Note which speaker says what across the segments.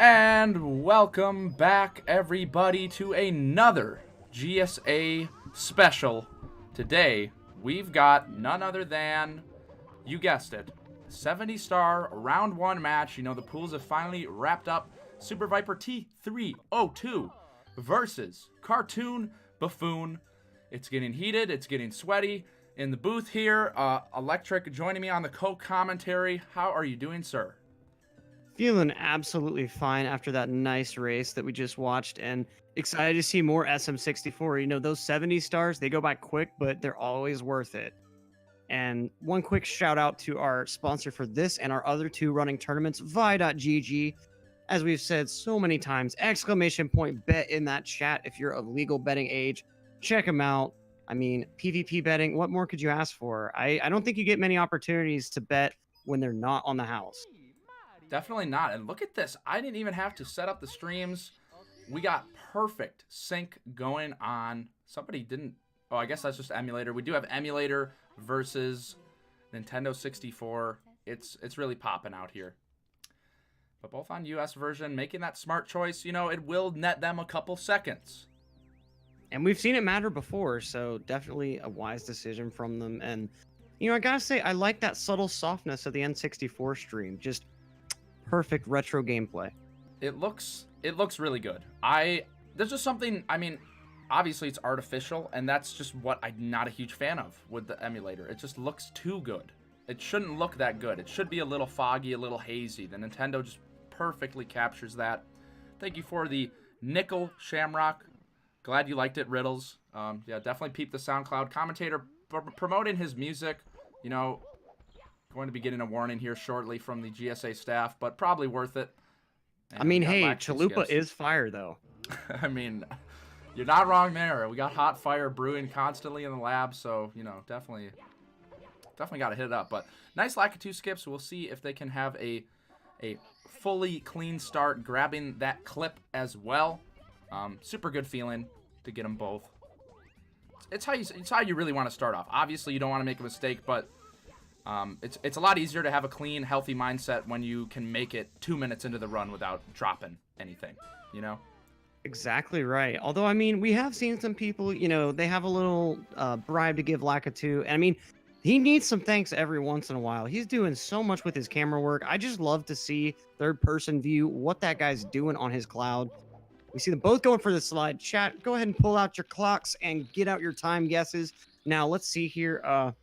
Speaker 1: And welcome back, everybody, to another GSA special. Today, we've got none other than, you guessed it, 70-star round 1 match. You know, the pools have finally wrapped up. SuperViperT302 versus CartoonBuffoon. It's getting heated. It's getting sweaty. In the booth here, Electric joining me on the co-commentary. How are you doing, sir?
Speaker 2: Feeling absolutely fine after that nice race that we just watched, and excited to see more SM64. You know, those 70 stars, they go by quick, but they're always worth it. And one quick shout out to our sponsor for this and our other two running tournaments, Vi.gg. As we've said so many times, exclamation point bet in that chat if you're of legal betting age. Check them out. I mean, PvP betting, what more could you ask for? I don't think you get many opportunities to bet when they're not on the house.
Speaker 1: Definitely not. And look at this. I didn't even have to set up the streams. We got perfect sync going on. Somebody didn't... Oh, I guess that's just emulator. We do have emulator versus Nintendo 64. It's really popping out here. But both on US version, making that smart choice, you know, it will net them a couple seconds.
Speaker 2: And we've seen it matter before, so definitely a wise decision from them. And, you know, I gotta say, I like that subtle softness of the N64 stream. Just perfect retro gameplay.
Speaker 1: It looks really good. There's just something, I mean, obviously it's artificial, and that's just what I'm not a huge fan of with the emulator. It just looks too good. It shouldn't look that good. It should be a little foggy, a little hazy. The Nintendo just perfectly captures that. Thank you for the nickel shamrock. Glad you liked it, Riddles. Yeah, definitely peep the SoundCloud commentator promoting his music. You know, going to be getting a warning here shortly from the GSA staff, but probably worth it. And
Speaker 2: I mean, hey, Chalupa is fire, though.
Speaker 1: I mean, you're not wrong there. We got hot fire brewing constantly in the lab, so, you know, definitely got to hit it up. But nice lack of 2 skips. We'll see if they can have a fully clean start, grabbing that clip as well. Super good feeling to get them both. It's how you really want to start off. Obviously, you don't want to make a mistake, but it's a lot easier to have a clean, healthy mindset when you can make it 2 minutes into the run without dropping anything, you know?
Speaker 2: Exactly right. Although, I mean, we have seen some people, you know, they have a little bribe to give Lakitu. And I mean, he needs some thanks every once in a while. He's doing so much with his camera work. I just love to see third-person view, what that guy's doing on his cloud. We see them both going for the slide. Chat, go ahead and pull out your clocks and get out your time guesses. Now, let's see here. I'm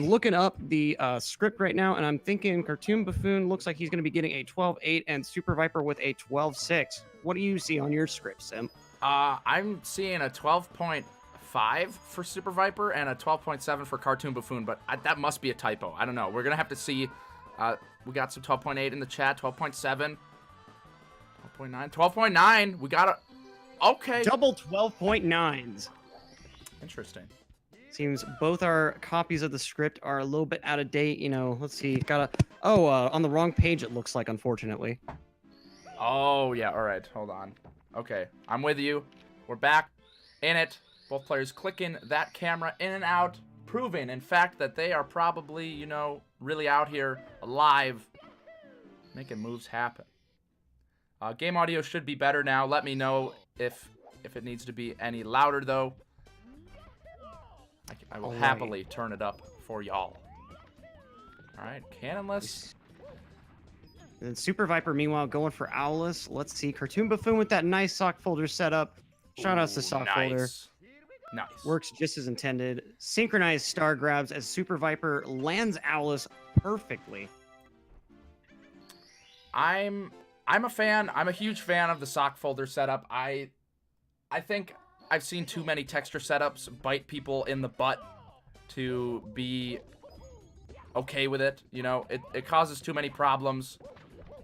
Speaker 2: looking up the script right now, and I'm thinking CartoonBuffoon looks like he's going to be getting a 12-8 and SuperViper with a 12-6. What do you see on your script, Sim?
Speaker 1: I'm seeing a 12.5 for SuperViper and a 12.7 for CartoonBuffoon, but that must be a typo. I don't know. We're going to have to see. We got some 12.8 in the chat, 12.7. 12.9. 12.9. We got a... Okay.
Speaker 2: Double 12.9s.
Speaker 1: Interesting.
Speaker 2: Seems both our copies of the script are a little bit out of date. You know, let's see. On the wrong page, it looks like, unfortunately.
Speaker 1: Oh, yeah. All right. Hold on. Okay. I'm with you. We're back in it. Both players clicking that camera in and out, proving, in fact, that they are probably, you know, really out here alive, making moves happen. Game audio should be better now. Let me know if it needs to be any louder, though. I will happily turn it up for y'all. All right, cannonless.
Speaker 2: And then SuperViper, meanwhile, going for Owless. Let's see. CartoonBuffoon with that nice sock folder setup. Shout outs to sock folder.
Speaker 1: Nice.
Speaker 2: Works just as intended. Synchronized star grabs as SuperViper lands Owless perfectly.
Speaker 1: I'm a fan. I'm a huge fan of the sock folder setup. I think I've seen too many texture setups bite people in the butt to be okay with it. You know, it causes too many problems.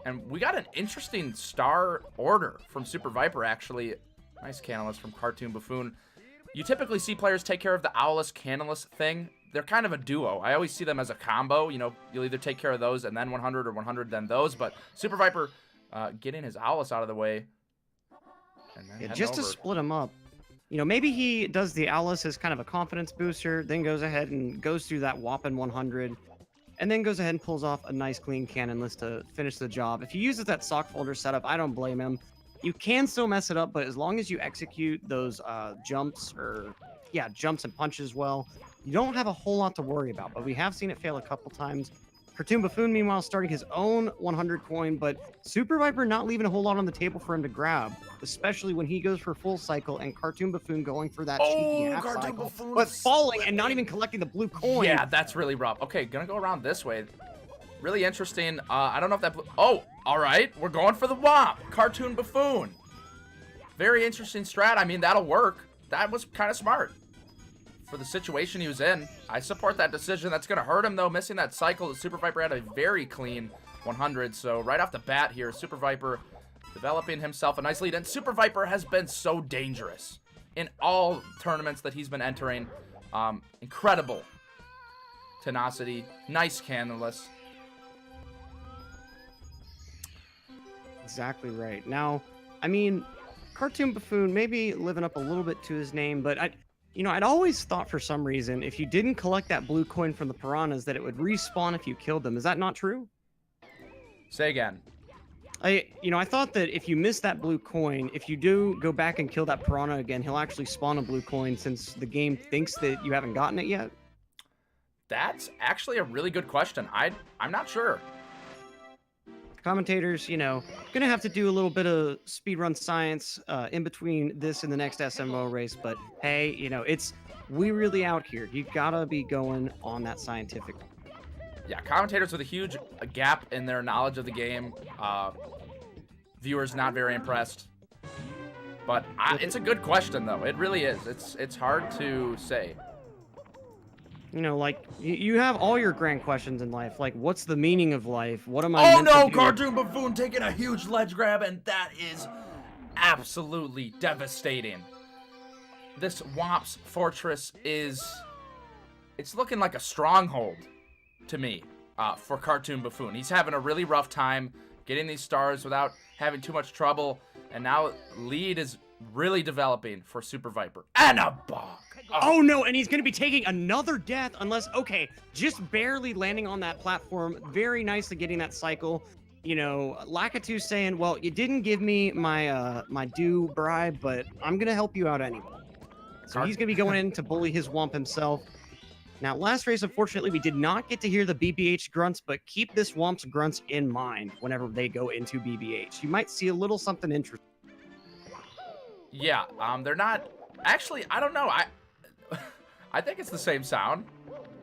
Speaker 1: And we got an interesting star order from SuperViper, actually. Nice cannonless from CartoonBuffoon. You typically see players take care of the Owless cannonless thing. They're kind of a duo. I always see them as a combo. You know, you'll either take care of those and then 100 or 100 then those. But SuperViper getting his Owless out of the way. And then
Speaker 2: just to split him up. You know, maybe he does the Owless as kind of a confidence booster, then goes ahead and goes through that whopping 100. and then goes ahead and pulls off a nice clean cannonless to finish the job. If he uses that sock folder setup, I don't blame him. You can still mess it up, but as long as you execute those jumps and punches well, you don't have a whole lot to worry about. But we have seen it fail a couple times. CartoonBuffoon, meanwhile, starting his own 100 coin, but SuperViper not leaving a whole lot on the table for him to grab, especially when he goes for full cycle and CartoonBuffoon going for that cheeky half cycle, but falling and not even collecting the blue coin.
Speaker 1: Yeah, that's really rough. Okay, gonna go around this way. Really interesting. I don't know if that blue... Oh, all right. We're going for the womp. CartoonBuffoon. Very interesting strat. I mean, that'll work. That was kind of smart for the situation he was in. I support that decision. That's going to hurt him, though. Missing that cycle, the SuperViper had a very clean 100. So right off the bat here, SuperViper developing himself a nice lead. And SuperViper has been so dangerous in all tournaments that he's been entering. Incredible tenacity. Nice cannonless.
Speaker 2: Exactly right. Now, I mean, CartoonBuffoon maybe living up a little bit to his name, but I'd always thought for some reason if you didn't collect that blue coin from the piranhas that it would respawn if you killed them. Is that not true?
Speaker 1: Say again.
Speaker 2: I thought that if you miss that blue coin, if you do go back and kill that piranha again, he'll actually spawn a blue coin since the game thinks that you haven't gotten it yet.
Speaker 1: That's actually a really good question. I'm not sure.
Speaker 2: Commentators, gonna have to do a little bit of speedrun science in between this and the next SMO race, but hey, we really out here. You gotta be going on that scientific.
Speaker 1: Yeah, commentators with a huge gap in their knowledge of the game. Viewers not very impressed. But it's a good question, though. It really is. It's hard to say.
Speaker 2: You have all your grand questions in life. Like, what's the meaning of life? What am I?
Speaker 1: Oh no, CartoonBuffoon taking a huge ledge grab, and that is absolutely devastating. This Womp's Fortress it's looking like a stronghold to me for CartoonBuffoon. He's having a really rough time getting these stars without having too much trouble, and now lead is really developing for SuperViper. And a bonk.
Speaker 2: Oh no, and he's going to be taking another death just barely landing on that platform. Very nicely getting that cycle. Lakitu saying, well, you didn't give me my due bribe, but I'm going to help you out anyway. So he's going to be going in to bully his Womp himself. Now, last race, unfortunately, we did not get to hear the BBH grunts, but keep this Womp's grunts in mind whenever they go into BBH. You might see a little something interesting.
Speaker 1: Yeah, they're not... Actually, I don't know. I think it's the same sound.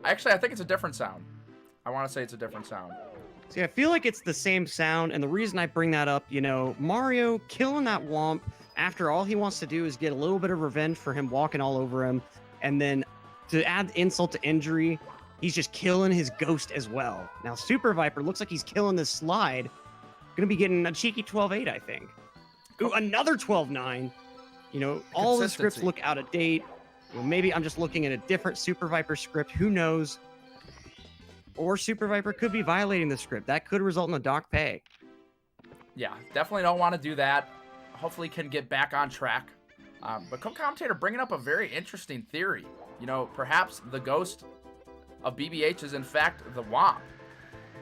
Speaker 1: Actually, I think it's a different sound. I want to say it's a different sound.
Speaker 2: See, I feel like it's the same sound, and the reason I bring that up, Mario killing that Womp after all he wants to do is get a little bit of revenge for him walking all over him, and then to add insult to injury, he's just killing his ghost as well. Now, SuperViper looks like he's killing this slide. Gonna be getting a cheeky 12-8, I think. Ooh, another 12-9. All the scripts look out of date. Maybe I'm just looking at a different SuperViper script. Who knows? Or SuperViper could be violating the script. That could result in a dock pay.
Speaker 1: Yeah, definitely don't want to do that. Hopefully can get back on track. But commentator bringing up a very interesting theory. Perhaps the ghost of BBH is in fact the Womp.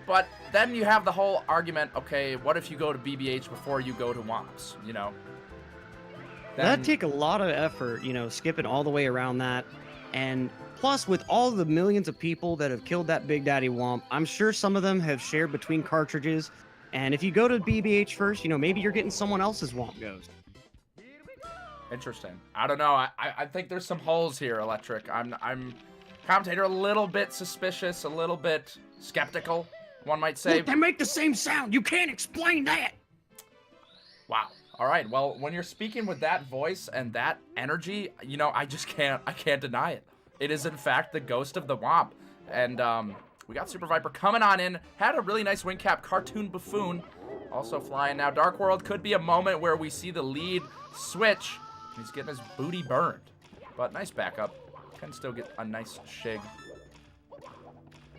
Speaker 1: But then you have the whole argument, okay, what if you go to BBH before you go to Womps,
Speaker 2: That'd take a lot of effort, skipping all the way around that. And plus, with all the millions of people that have killed that Big Daddy Womp, I'm sure some of them have shared between cartridges. And if you go to BBH first, maybe you're getting someone else's Womp Ghost.
Speaker 1: Interesting. I don't know. I think there's some holes here, Electric. I'm commentator a little bit suspicious, a little bit skeptical, one might say.
Speaker 2: Look, they make the same sound. You can't explain that.
Speaker 1: Wow. All right. Well, when you're speaking with that voice and that energy, I can't deny it. It is in fact the ghost of the Womp. And we got SuperViper coming on in. Had a really nice wing cap. CartoonBuffoon also flying now. Dark World could be a moment where we see the lead switch. He's getting his booty burned. But nice backup. Can still get a nice shig.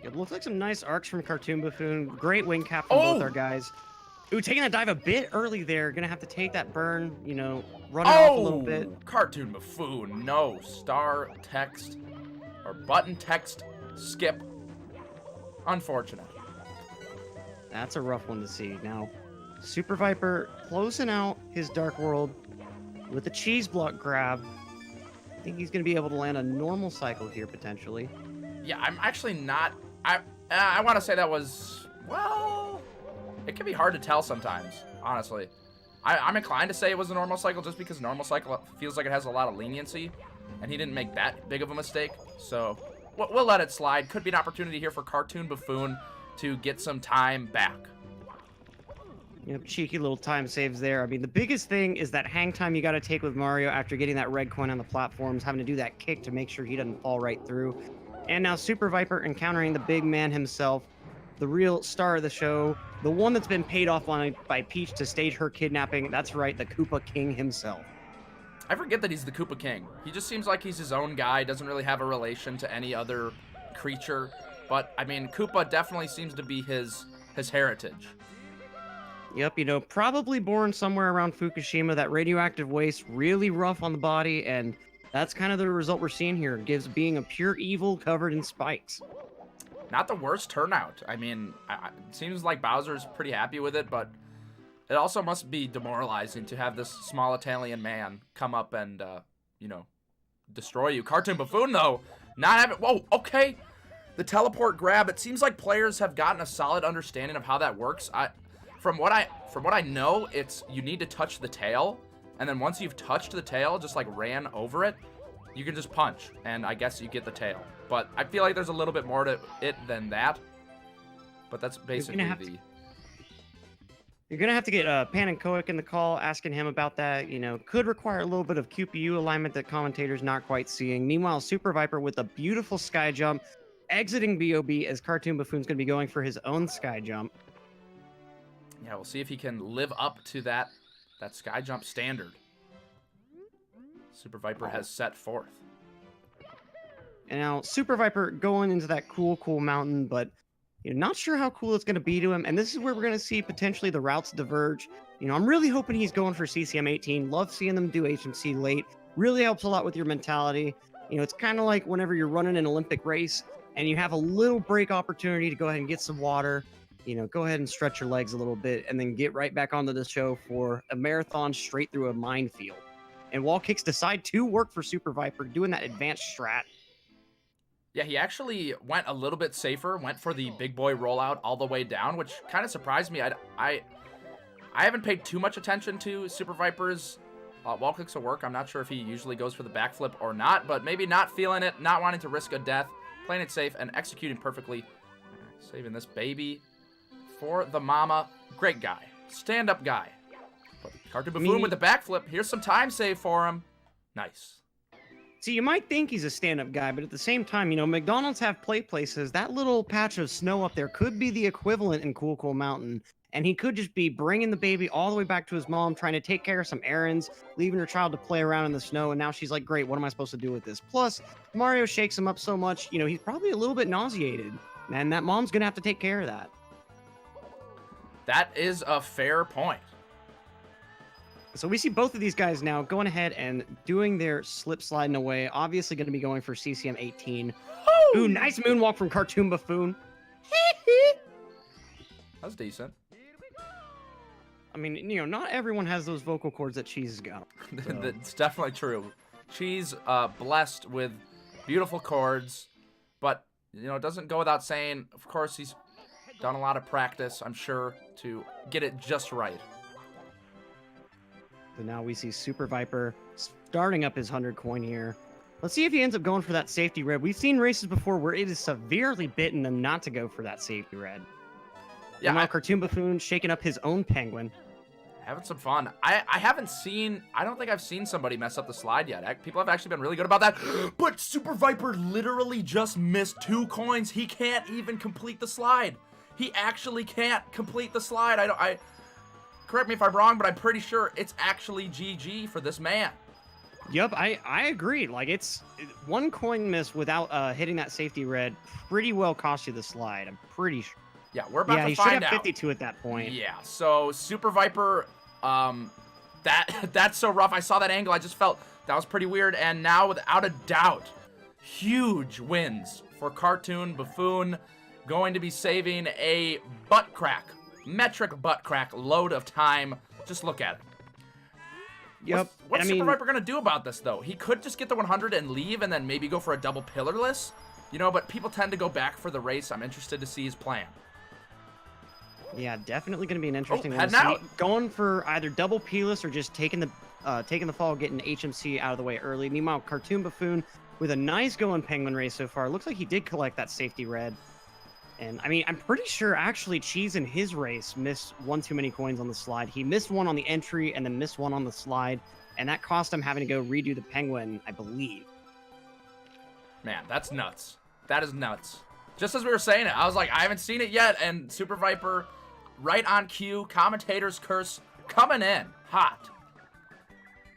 Speaker 2: It looks like some nice arcs from CartoonBuffoon. Great wing cap from both our guys. Ooh, taking that dive a bit early there. Gonna have to take that burn, run it off a little bit.
Speaker 1: Unfortunate.
Speaker 2: That's a rough one to see. Now, Super Viper closing out his Dark World with a cheese block grab. I think he's going to be able to land a normal cycle here, potentially.
Speaker 1: Yeah, I'm actually not... I want to say that was... Well... It can be hard to tell sometimes, honestly. I'm inclined to say it was a normal cycle just because normal cycle feels like it has a lot of leniency. And he didn't make that big of a mistake. So, we'll let it slide. Could be an opportunity here for CartoonBuffoon to get some time back.
Speaker 2: Yep, cheeky little time saves there. I mean, the biggest thing is that hang time you got to take with Mario after getting that red coin on the platforms, having to do that kick to make sure he doesn't fall right through. And now Super Viper encountering the big man himself, the real star of the show, the one that's been paid off on by Peach to stage her kidnapping. That's right, the Koopa King himself.
Speaker 1: I forget that he's the Koopa King. He just seems like he's his own guy, doesn't really have a relation to any other creature. But, I mean, Koopa definitely seems to be his heritage.
Speaker 2: Yep, you know, probably born somewhere around Fukushima. That radioactive waste really rough on the body, and that's kind of the result we're seeing here. Gives being a pure evil covered in spikes.
Speaker 1: Not the worst turnout. I mean, it seems like Bowser's pretty happy with it, but it also must be demoralizing to have this small Italian man come up and, you know, destroy you. CartoonBuffoon, though, not having... Whoa, okay. The teleport grab, it seems like players have gotten a solid understanding of how that works. From what I know, it's you need to touch the tail, and then once you've touched the tail, just like ran over it, you can just punch, and I guess you get the tail. But I feel like there's a little bit more to it than that. But that's basically
Speaker 2: You're going to have to get Pan and Koic in the call, asking him about that. You know, could require a little bit of QPU alignment that commentators not quite seeing. Meanwhile, Super Viper with a beautiful sky jump, exiting BOB as CartoonBuffoon's going to be going for his own sky jump.
Speaker 1: Yeah, we'll see if he can live up to that sky jump standard. Super Viper has set forth.
Speaker 2: And now Super Viper going into that cool mountain, but you're not sure how cool it's going to be to him. And this is where we're going to see potentially the routes diverge. You know, I'm really hoping he's going for CCM 18. Love seeing them do HMC late. Really helps a lot with your mentality. You know, it's kind of like whenever you're running an Olympic race and you have a little break opportunity to go ahead and get some water. You know, go ahead and stretch your legs a little bit and then get right back onto the show for a marathon straight through a minefield. And wall kicks decide to work for Super Viper, doing that advanced strat.
Speaker 1: Yeah, he actually went a little bit safer, went for the big boy rollout all the way down, which kind of surprised me. I haven't paid too much attention to Super Viper's wall kicks of work. I'm not sure if he usually goes for the backflip or not, but maybe not feeling it, not wanting to risk a death, playing it safe and executing perfectly. Saving this baby for the mama. Great guy. Stand-up guy. But CartoonBuffoon with the backflip. Here's some time save for him. Nice.
Speaker 2: See, you might think he's a stand-up guy, but at the same time, you know, McDonald's have play places. That little patch of snow up there could be the equivalent in Cool Mountain. And he could just be bringing the baby all the way back to his mom, trying to take care of some errands, leaving her child to play around in the snow. And now she's like, great, what am I supposed to do with this? Plus, Mario shakes him up so much, you know, he's probably a little bit nauseated. And that mom's going to have to take care of that.
Speaker 1: That is a fair point.
Speaker 2: So we see both of these guys now going ahead and doing their slip sliding away. Obviously going to be going for CCM 18. Ooh, nice moonwalk from CartoonBuffoon.
Speaker 1: That's decent.
Speaker 2: I mean, you know, not everyone has those vocal cords that Cheese has got. So.
Speaker 1: That's definitely true. Cheese blessed with beautiful chords, but, you know, it doesn't go without saying, of course, he's done a lot of practice, I'm sure, to get it just right.
Speaker 2: So now we see Super Viper starting up his 100 coin here. Let's see if he ends up going for that safety red. We've seen races before where it is severely bitten them not to go for that safety red. Yeah, and now CartoonBuffoon shaking up his own penguin.
Speaker 1: Having some fun. I don't think I've seen somebody mess up the slide yet. People have actually been really good about that. But Super Viper literally just missed 2 coins. He can't even complete the slide. He actually can't complete the slide. Correct me if I'm wrong, but I'm pretty sure it's actually GG for this man.
Speaker 2: Yep, I agree. Like, it's 1 coin miss without hitting that safety red pretty well cost you the slide. I'm pretty sure.
Speaker 1: Yeah, we're about to find out.
Speaker 2: Yeah, he should have 52 at that point.
Speaker 1: Yeah, so Super Viper, that's so rough. I saw that angle. I just felt that was pretty weird. And now, without a doubt, huge wins for CartoonBuffoon. going to be saving a butt crack, metric butt crack load of time. Just look at it.
Speaker 2: Yep.
Speaker 1: What's Super Viper going to do about this, though? He could just get the 100 and leave and then maybe go for a double pillarless, you know, but people tend to go back for the race. I'm interested to see his plan.
Speaker 2: Yeah, definitely going to be an interesting one.
Speaker 1: Heading out.
Speaker 2: Going for either double P-less or just taking the fall, getting HMC out of the way early. Meanwhile, CartoonBuffoon with a nice going Penguin race so far. Looks like he did collect that safety red. And, I mean, I'm pretty sure, actually, Cheese in his race missed one too many coins on the slide. He missed one on the entry and then missed one on the slide, and that cost him having to go redo the Penguin, I believe.
Speaker 1: Man, that's nuts. That is nuts. Just as we were saying it, I was like, I haven't seen it yet, and Super Viper, right on cue, Commentators curse, coming in, hot.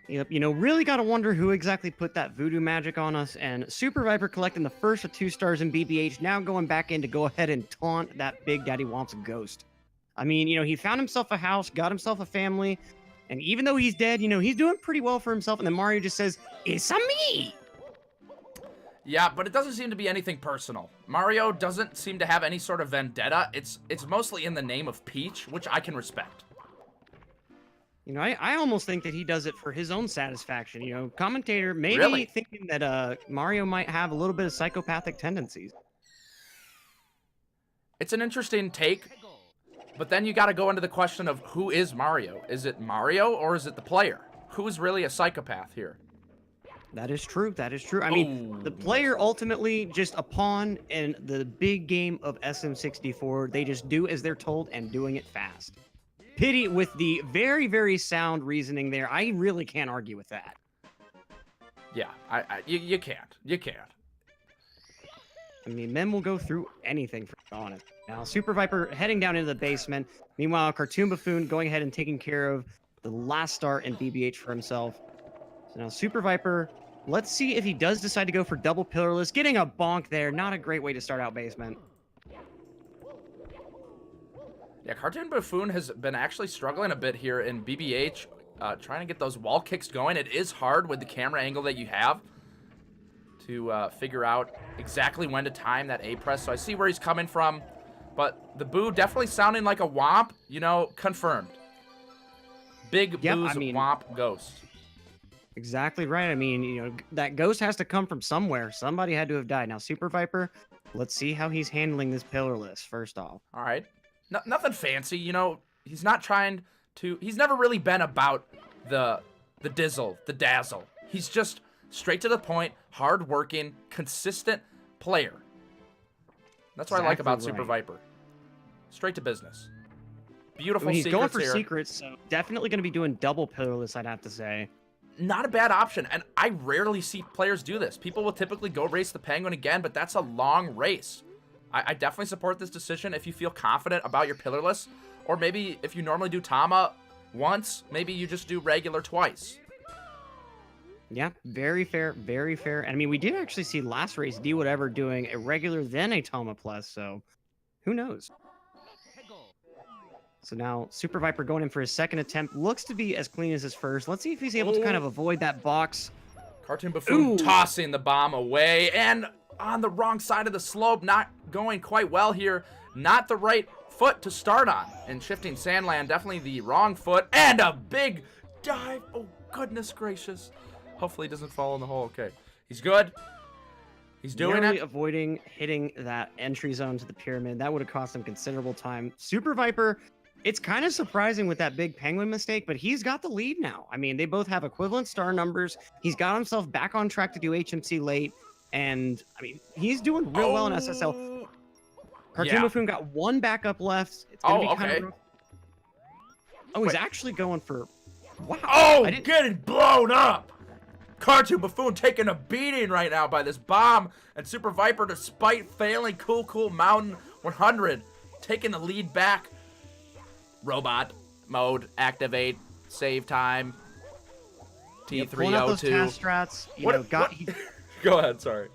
Speaker 2: Yep, you know, really got to wonder who exactly put that voodoo magic on us. And Super Viper collecting the first of 2 stars in BBH, now going back in to go ahead and taunt that Big Daddy Wants a Ghost. I mean, you know, he found himself a house, got himself a family, and even though he's dead, you know, he's doing pretty well for himself. And then Mario just says, "It's a me."
Speaker 1: Yeah, but it doesn't seem to be anything personal. Mario doesn't seem to have any sort of vendetta. It's mostly in the name of Peach, which I can respect.
Speaker 2: You know, I almost think that he does it for his own satisfaction. You know, commentator maybe
Speaker 1: Really?
Speaker 2: thinking that Mario might have a little bit of psychopathic tendencies.
Speaker 1: It's an interesting take, but then you got to go into the question of who is Mario? Is it Mario or is it the player? Who is really a psychopath here?
Speaker 2: That is true. That is true. I mean, the player ultimately just a pawn in the big game of SM64. They just do as they're told and doing it fast. Pity with the very, very sound reasoning there. I really can't argue with that.
Speaker 1: Yeah, you can't. You can't.
Speaker 2: I mean, men will go through anything, for honest. Now, Super Viper heading down into the basement. Meanwhile, CartoonBuffoon going ahead and taking care of the last start in BBH for himself. So now Super Viper, let's see if he does decide to go for double pillarless. Getting a bonk there. Not a great way to start out basement.
Speaker 1: Yeah, CartoonBuffoon has been actually struggling a bit here in BBH, trying to get those wall kicks going. It is hard with the camera angle that you have to figure out exactly when to time that A press. So I see where he's coming from, but the boo definitely sounding like a womp, you know, confirmed. Big boo's womp ghost.
Speaker 2: Exactly right. I mean, you know, that ghost has to come from somewhere. Somebody had to have died. Now, Super Viper, let's see how he's handling this pillarless, first off.
Speaker 1: All right. Nothing fancy, you know, he's not trying to, he's never really been about the dizzle, the dazzle. He's just straight to the point, hard-working, consistent player. That's what I like about Super Viper. Straight to business. Beautiful secrets here.
Speaker 2: He's going for secrets, so definitely going to be doing double pillarless, I'd have to say.
Speaker 1: Not a bad option, and I rarely see players do this. People will typically go race the Penguin again, but that's a long race. I definitely support this decision if you feel confident about your pillarless, or maybe if you normally do Tama once, maybe you just do regular twice.
Speaker 2: Yeah, very fair, very fair. And I mean, we did actually see last race D whatever doing a regular then a Tama plus, so who knows? So now Super Viper going in for his second attempt. Looks to be as clean as his first. Let's see if he's able to kind of avoid that box.
Speaker 1: CartoonBuffoon tossing the bomb away, and on the wrong side of the slope, not going quite well here. Not the right foot to start on. And Shifting Sandland, definitely the wrong foot. And a big dive. Oh, goodness gracious. Hopefully he doesn't fall in the hole. Okay. He's good. He's doing it.
Speaker 2: Avoiding hitting that entry zone to the pyramid. That would have cost him considerable time. Super Viper, it's kind of surprising with that big Penguin mistake, but he's got the lead now. I mean, they both have equivalent star numbers. He's got himself back on track to do HMC late. And, I mean, he's doing real well in SSL. CartoonBuffoon got one backup left. It's gonna be kind of rough. Oh, he's actually going for... Wow.
Speaker 1: Oh, getting blown up! CartoonBuffoon taking a beating right now by this bomb. And Super Viper, despite failing Cool Mountain 100, taking the lead back. Robot mode, activate, save time. T302.
Speaker 2: Pulling out those task strats.
Speaker 1: Go ahead, sorry.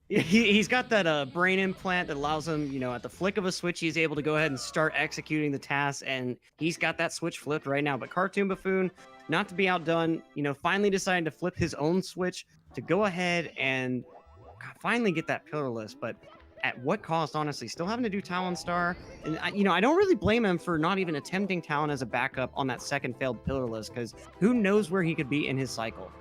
Speaker 2: He's got that brain implant that allows him, you know, at the flick of a switch, he's able to go ahead and start executing the tasks, and he's got that switch flipped right now. But CartoonBuffoon, not to be outdone, you know, finally decided to flip his own switch to go ahead and finally get that pillarless. But at what cost, honestly? Still having to do Talon Star. And, I don't really blame him for not even attempting Talon as a backup on that second failed Pillarless, because who knows where he could be in his cycle.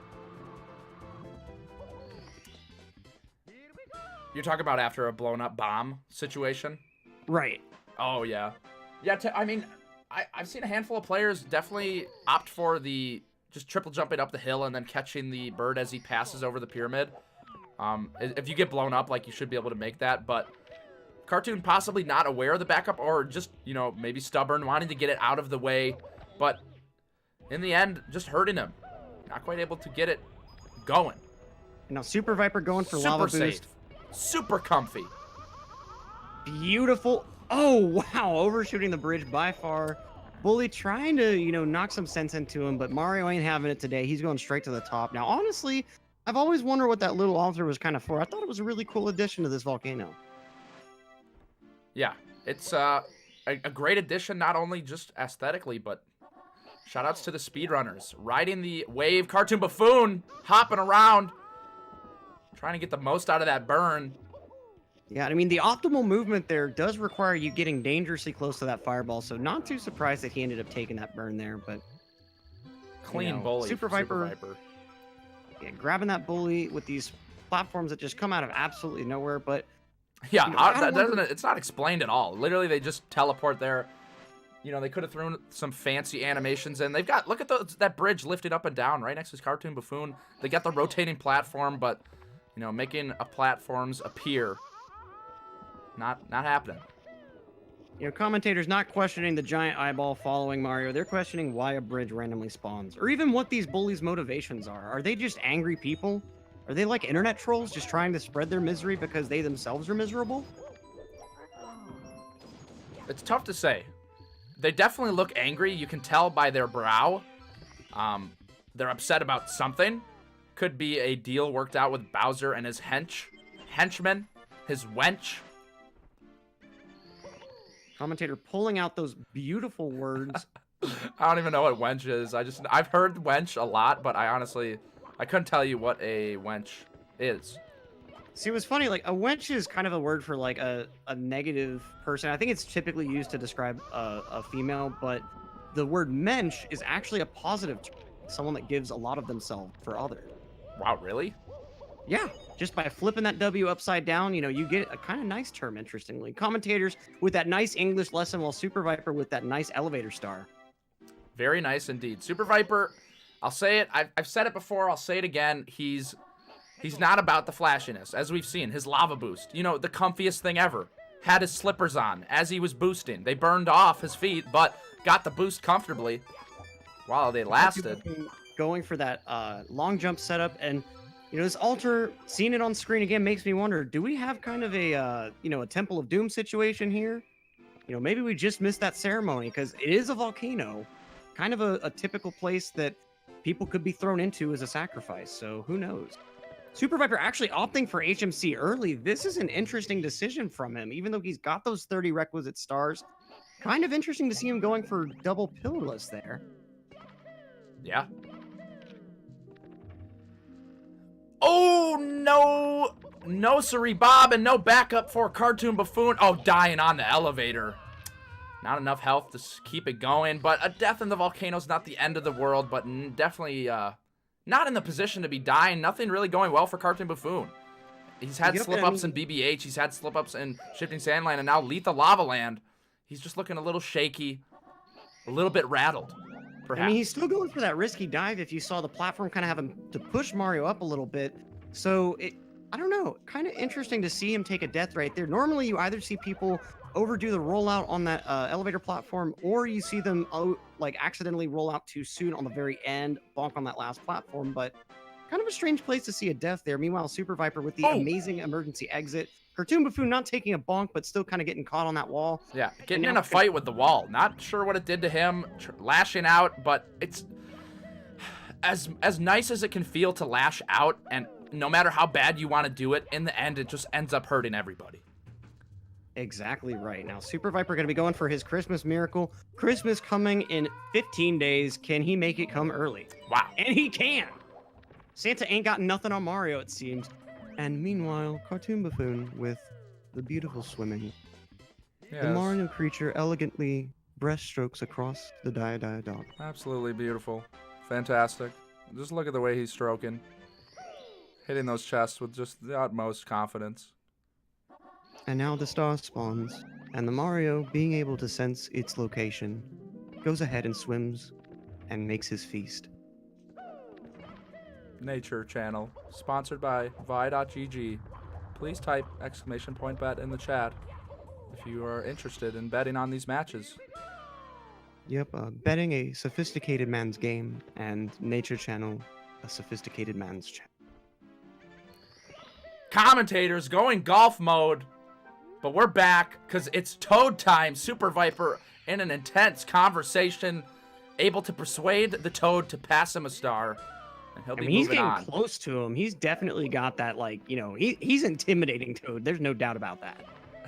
Speaker 1: You're talking about after a blown up bomb situation?
Speaker 2: Right.
Speaker 1: Oh, yeah. Yeah, I mean, I've seen a handful of players definitely opt for the just triple jumping up the hill and then catching the bird as he passes over the pyramid. If you get blown up, like, you should be able to make that, but Cartoon possibly not aware of the backup or just, maybe stubborn, wanting to get it out of the way, but in the end, just hurting him. Not quite able to get it going.
Speaker 2: Now, SuperViper going for
Speaker 1: Super
Speaker 2: Lava
Speaker 1: safe.
Speaker 2: Boost.
Speaker 1: Super comfy.
Speaker 2: Beautiful. Oh, wow. Overshooting the bridge by far. Bully trying to, knock some sense into him, but Mario ain't having it today. He's going straight to the top. Now, honestly, I've always wondered what that little altar was kind of for. I thought it was a really cool addition to this volcano.
Speaker 1: Yeah, it's a great addition, not only just aesthetically, but shoutouts to the speedrunners. Riding the wave, CartoonBuffoon hopping around, trying to get the most out of that burn.
Speaker 2: Yeah, I mean, the optimal movement there does require you getting dangerously close to that fireball, so not too surprised that he ended up taking that burn there, but...
Speaker 1: Clean bully.
Speaker 2: SuperViper. Yeah, grabbing that bully with these platforms that just come out of absolutely nowhere, but...
Speaker 1: Yeah, it's not explained at all. Literally, they just teleport there. They could have thrown some fancy animations in. They've got, look at that bridge lifted up and down right next to CartoonBuffoon. They got the rotating platform, but, making platforms appear... Not happening.
Speaker 2: Commentators not questioning the giant eyeball following Mario. They're questioning why a bridge randomly spawns, or even what these bullies' motivations are. Are they just angry people? Are they like internet trolls just trying to spread their misery because they themselves are miserable?
Speaker 1: It's tough to say. They definitely look angry. You can tell by their brow. They're upset about something. Could be a deal worked out with Bowser and his henchman, his wench.
Speaker 2: Commentator pulling out those beautiful words.
Speaker 1: I don't even know what wench is. I've heard wench a lot, but I couldn't tell you what a wench is.
Speaker 2: See, it was funny, like, a wench is kind of a word for, like, a negative person. I think it's typically used to describe a female, but the word mensch is actually a positive term. Someone that gives a lot of themselves for others.
Speaker 1: Wow, really?
Speaker 2: Yeah, just by flipping that W upside down, you get a kind of nice term, interestingly. Commentators with that nice English lesson, while SuperViper with that nice elevator star.
Speaker 1: Very nice indeed. SuperViper, I'll say it. I've said it before. I'll say it again. He's not about the flashiness, as we've seen. His lava boost, the comfiest thing ever. Had his slippers on as he was boosting. They burned off his feet, but got the boost comfortably while they lasted.
Speaker 2: Going for that long jump setup, and this altar, seeing it on screen again, makes me wonder, do we have kind of a a Temple of Doom situation here? Maybe we just missed that ceremony, because it is a volcano, kind of a typical place that people could be thrown into as a sacrifice, so who knows? SuperViper actually opting for HMC early. This is an interesting decision from him, even though he's got those 30 requisite stars. Kind of interesting to see him going for double Pillarless there.
Speaker 1: Yeah. Oh, no. No, siree, Bob, and no backup for CartoonBuffoon. Oh, dying on the elevator. Not enough health to keep it going, but a death in the volcano is not the end of the world, but definitely not in the position to be dying. Nothing really going well for CartoonBuffoon. He's had slip-ups in BBH. He's had slip-ups in Shifting Sandland, and now Lethal Lava Land. He's just looking a little shaky, a little bit rattled, perhaps.
Speaker 2: I mean, he's still going for that risky dive if you saw the platform kind of have him to push Mario up a little bit. So, I don't know, kind of interesting to see him take a death right there. Normally, you either see people overdo the rollout on that elevator platform, or you see them accidentally roll out too soon on the very end, bonk on that last platform. But kind of a strange place to see a death there. Meanwhile, SuperViper with the amazing emergency exit. CartoonBuffoon not taking a bonk, but still kind of getting caught on that wall.
Speaker 1: Yeah, getting in a fight with the wall. Not sure what it did to him, lashing out, but it's as nice as it can feel to lash out, and no matter how bad you want to do it, in the end, it just ends up hurting everybody.
Speaker 2: Exactly right. Now, SuperViper going to be going for his Christmas miracle. Christmas coming in 15 days. Can he make it come early?
Speaker 1: Wow.
Speaker 2: And he can. Santa ain't got nothing on Mario, it seems. And meanwhile, CartoonBuffoon with the beautiful swimming.
Speaker 1: Yes.
Speaker 2: The Mario creature elegantly breaststrokes across the Diodog.
Speaker 1: Absolutely beautiful. Fantastic. Just look at the way he's stroking. Hitting those chests with just the utmost confidence.
Speaker 2: And now the star spawns, and the Mario, being able to sense its location, goes ahead and swims and makes his feast.
Speaker 1: Nature Channel, sponsored by Vi.gg. Please type !bet in the chat if you are interested in betting on these matches.
Speaker 2: Yep, betting a sophisticated man's game, and Nature Channel, a sophisticated man's channel.
Speaker 1: Commentators going golf mode, but we're back because it's Toad time. Super Viper in an intense conversation, able to persuade the Toad to pass him a star. And he'll be
Speaker 2: he's
Speaker 1: moving
Speaker 2: getting
Speaker 1: on.
Speaker 2: close to him. He's definitely got that, like, you know, he's intimidating Toad. There's no doubt about that.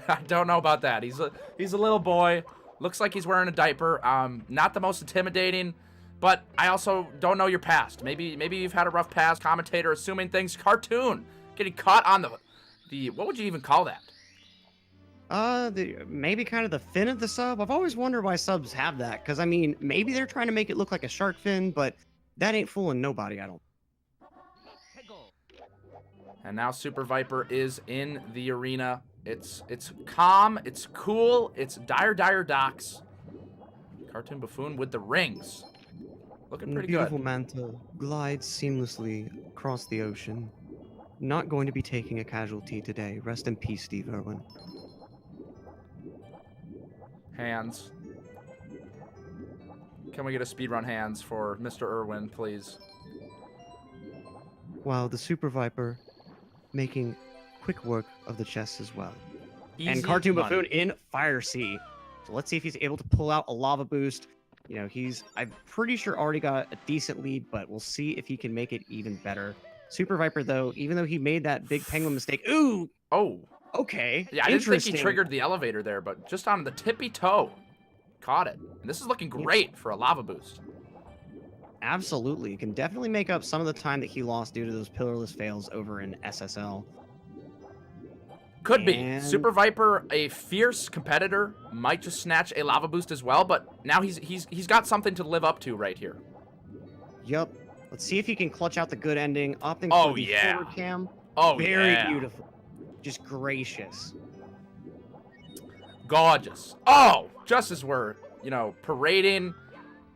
Speaker 1: I don't know about that. He's a little boy. Looks like he's wearing a diaper. Not the most intimidating, but I also don't know your past. Maybe you've had a rough past. Commentator assuming things. Cartoon getting caught on the what would you even call that?
Speaker 2: Maybe kind of the fin of the sub. I've always wondered why subs have that, because I mean, maybe they're trying to make it look like a shark fin, but that ain't fooling nobody, I don't.
Speaker 1: And now Super Viper is in the arena. It's calm, it's cool, it's dire docks. CartoonBuffoon with the rings. Looking pretty
Speaker 2: the beautiful
Speaker 1: good.
Speaker 2: Manta glides seamlessly across the ocean. Not going to be taking a casualty today. Rest in peace, Steve Irwin.
Speaker 1: Hands. Can we get a speedrun hands for Mr. Irwin, please?
Speaker 2: While the Super Viper making quick work of the chests as well.
Speaker 1: Easy
Speaker 2: And CartoonBuffoon
Speaker 1: money.
Speaker 2: in Fire Sea. So let's see if he's able to pull out a lava boost. You know, I'm pretty sure already got a decent lead, but we'll see if he can make it even better. Super Viper, though, even though he made that big penguin mistake. Ooh!
Speaker 1: Oh.
Speaker 2: Okay.
Speaker 1: Yeah, I didn't think he triggered the elevator there, but just on the tippy toe. Caught it. And this is looking great for a lava boost.
Speaker 2: Absolutely. Can definitely make up some of the time that he lost due to those pillarless fails over in SSL.
Speaker 1: Could be. Super Viper, a fierce competitor, might just snatch a lava boost as well, but now he's got something to live up to right here.
Speaker 2: Yup. Let's see if he can clutch out the good ending. Opting for the forward cam.
Speaker 1: Oh,
Speaker 2: Very beautiful. Just gracious.
Speaker 1: Gorgeous. Oh, just as we're, you know, parading,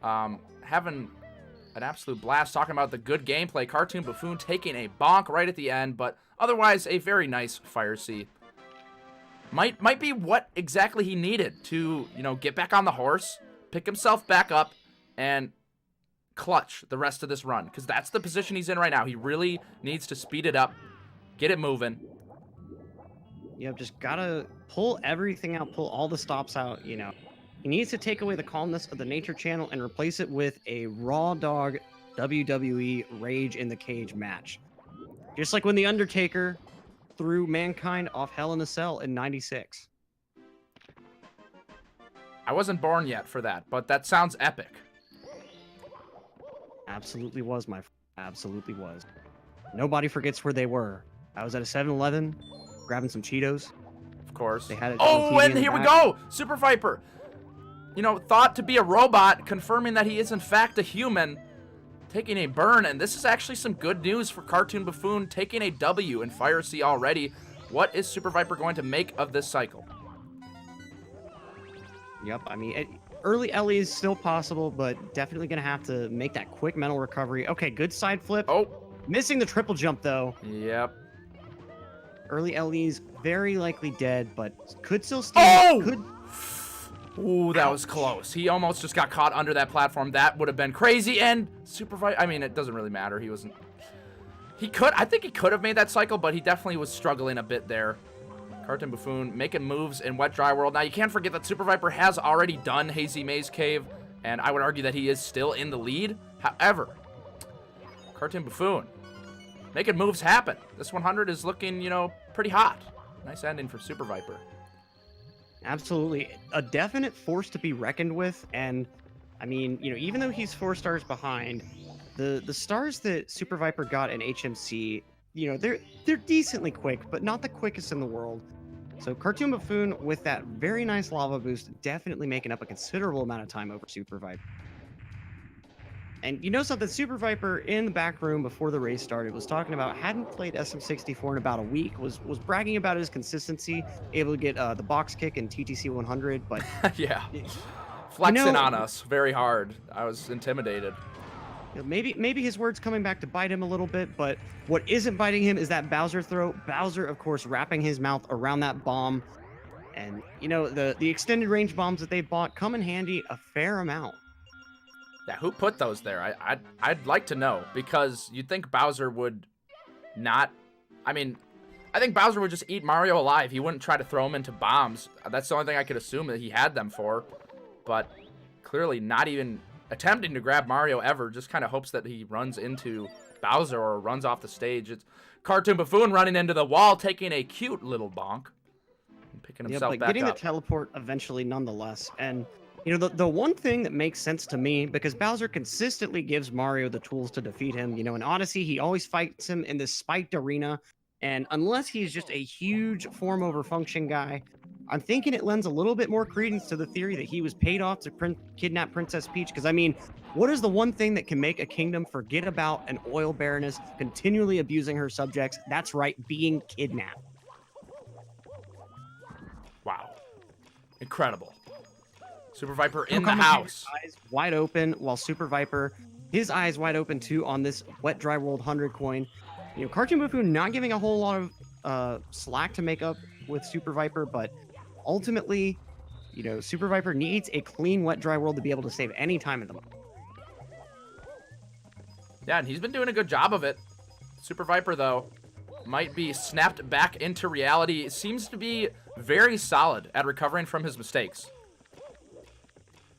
Speaker 1: having an absolute blast talking about the good gameplay. CartoonBuffoon taking a bonk right at the end, but otherwise a very nice Fire Sea. Might be what exactly he needed to, you know, get back on the horse, pick himself back up, and clutch the rest of this run, because that's the position he's in right now. He really needs to speed it up, get it moving.
Speaker 2: Yep, just gotta pull everything out, pull all the stops out, you know. He needs to take away the calmness of the Nature Channel and replace it with a raw dog WWE Rage in the Cage match. Just like when The Undertaker threw Mankind off Hell in a Cell in '96.
Speaker 1: I wasn't born yet for that, but that sounds epic.
Speaker 2: Absolutely was, my friend. Absolutely was. Nobody forgets where they were. I was at a 7-Eleven, grabbing some Cheetos.
Speaker 1: Of course.
Speaker 2: They had it
Speaker 1: oh, and here we go! Super Viper! You know, thought to be a robot, confirming that he is in fact a human, taking a burn, and this is actually some good news for CartoonBuffoon, taking a W in Fire Sea already. What is Super Viper going to make of this cycle?
Speaker 2: Yep, I mean, early Ellie is still possible, but definitely going to have to make that quick mental recovery. Okay, good side flip.
Speaker 1: Oh.
Speaker 2: Missing the triple jump, though.
Speaker 1: Yep.
Speaker 2: Early Ellie's very likely dead, but could still stay.
Speaker 1: Oh! Ooh, that was close. He almost just got caught under that platform. That would have been crazy. And Super Viper, I mean, it doesn't really matter. He wasn't... I think he could have made that cycle, but he definitely was struggling a bit there. CartoonBuffoon making moves in Wet Dry World. Now, you can't forget that Super Viper has already done Hazy Maze Cave, and I would argue that he is still in the lead. However, CartoonBuffoon making moves happen. This 100 is looking, you know, pretty hot. Nice ending for Super Viper.
Speaker 2: Absolutely. A definite force to be reckoned with, and I mean, you know, even though he's 4 stars behind, the stars that Super Viper got in HMC, you know, they're decently quick, but not the quickest in the world. So CartoonBuffoon with that very nice lava boost, definitely making up a considerable amount of time over SuperViper. And you know something, Super Viper in the back room before the race started was talking about hadn't played SM64 in about a week, was bragging about his consistency, able to get the box kick in TTC 100, but
Speaker 1: Yeah.
Speaker 2: you
Speaker 1: Flexing
Speaker 2: know,
Speaker 1: on us very hard. I was intimidated.
Speaker 2: maybe his words coming back to bite him a little bit, but what isn't biting him is that Bowser throw. Bowser, of course, wrapping his mouth around that bomb, and you know the extended range bombs that they bought come in handy a fair amount.
Speaker 1: Yeah, who put those there? I'd like to know, because you'd think Bowser would not. I mean, I think Bowser would just eat Mario alive. He wouldn't try to throw him into bombs. That's the only thing I could assume that he had them for. But clearly not even attempting to grab Mario ever. Just kind of hopes that he runs into Bowser or runs off the stage. It's CartoonBuffoon running into the wall, taking a cute little bonk. And picking himself
Speaker 2: But
Speaker 1: back
Speaker 2: getting
Speaker 1: up.
Speaker 2: the teleport eventually nonetheless. And you know, the one thing that makes sense to me, because Bowser consistently gives Mario the tools to defeat him. You know, in Odyssey, he always fights him in this spiked arena. And unless he's just a huge form over function guy, I'm thinking it lends a little bit more credence to the theory that he was paid off to kidnap Princess Peach. Because, I mean, what is the one thing that can make a kingdom forget about an oil baroness continually abusing her subjects? That's right, being kidnapped.
Speaker 1: Wow. Incredible. Super Viper in the
Speaker 2: Commentator's
Speaker 1: house.
Speaker 2: Eyes wide open, while Super Viper, his eyes wide open too on this Wet Dry World 100 coin. You know, CartoonBuffoon not giving a whole lot of slack to make up with Super Viper, but ultimately, you know, Super Viper needs a clean Wet Dry World to be able to save any time in the moment.
Speaker 1: Yeah, and he's been doing a good job of it. Super Viper, though, might be snapped back into reality. Seems to be very solid at recovering from his mistakes.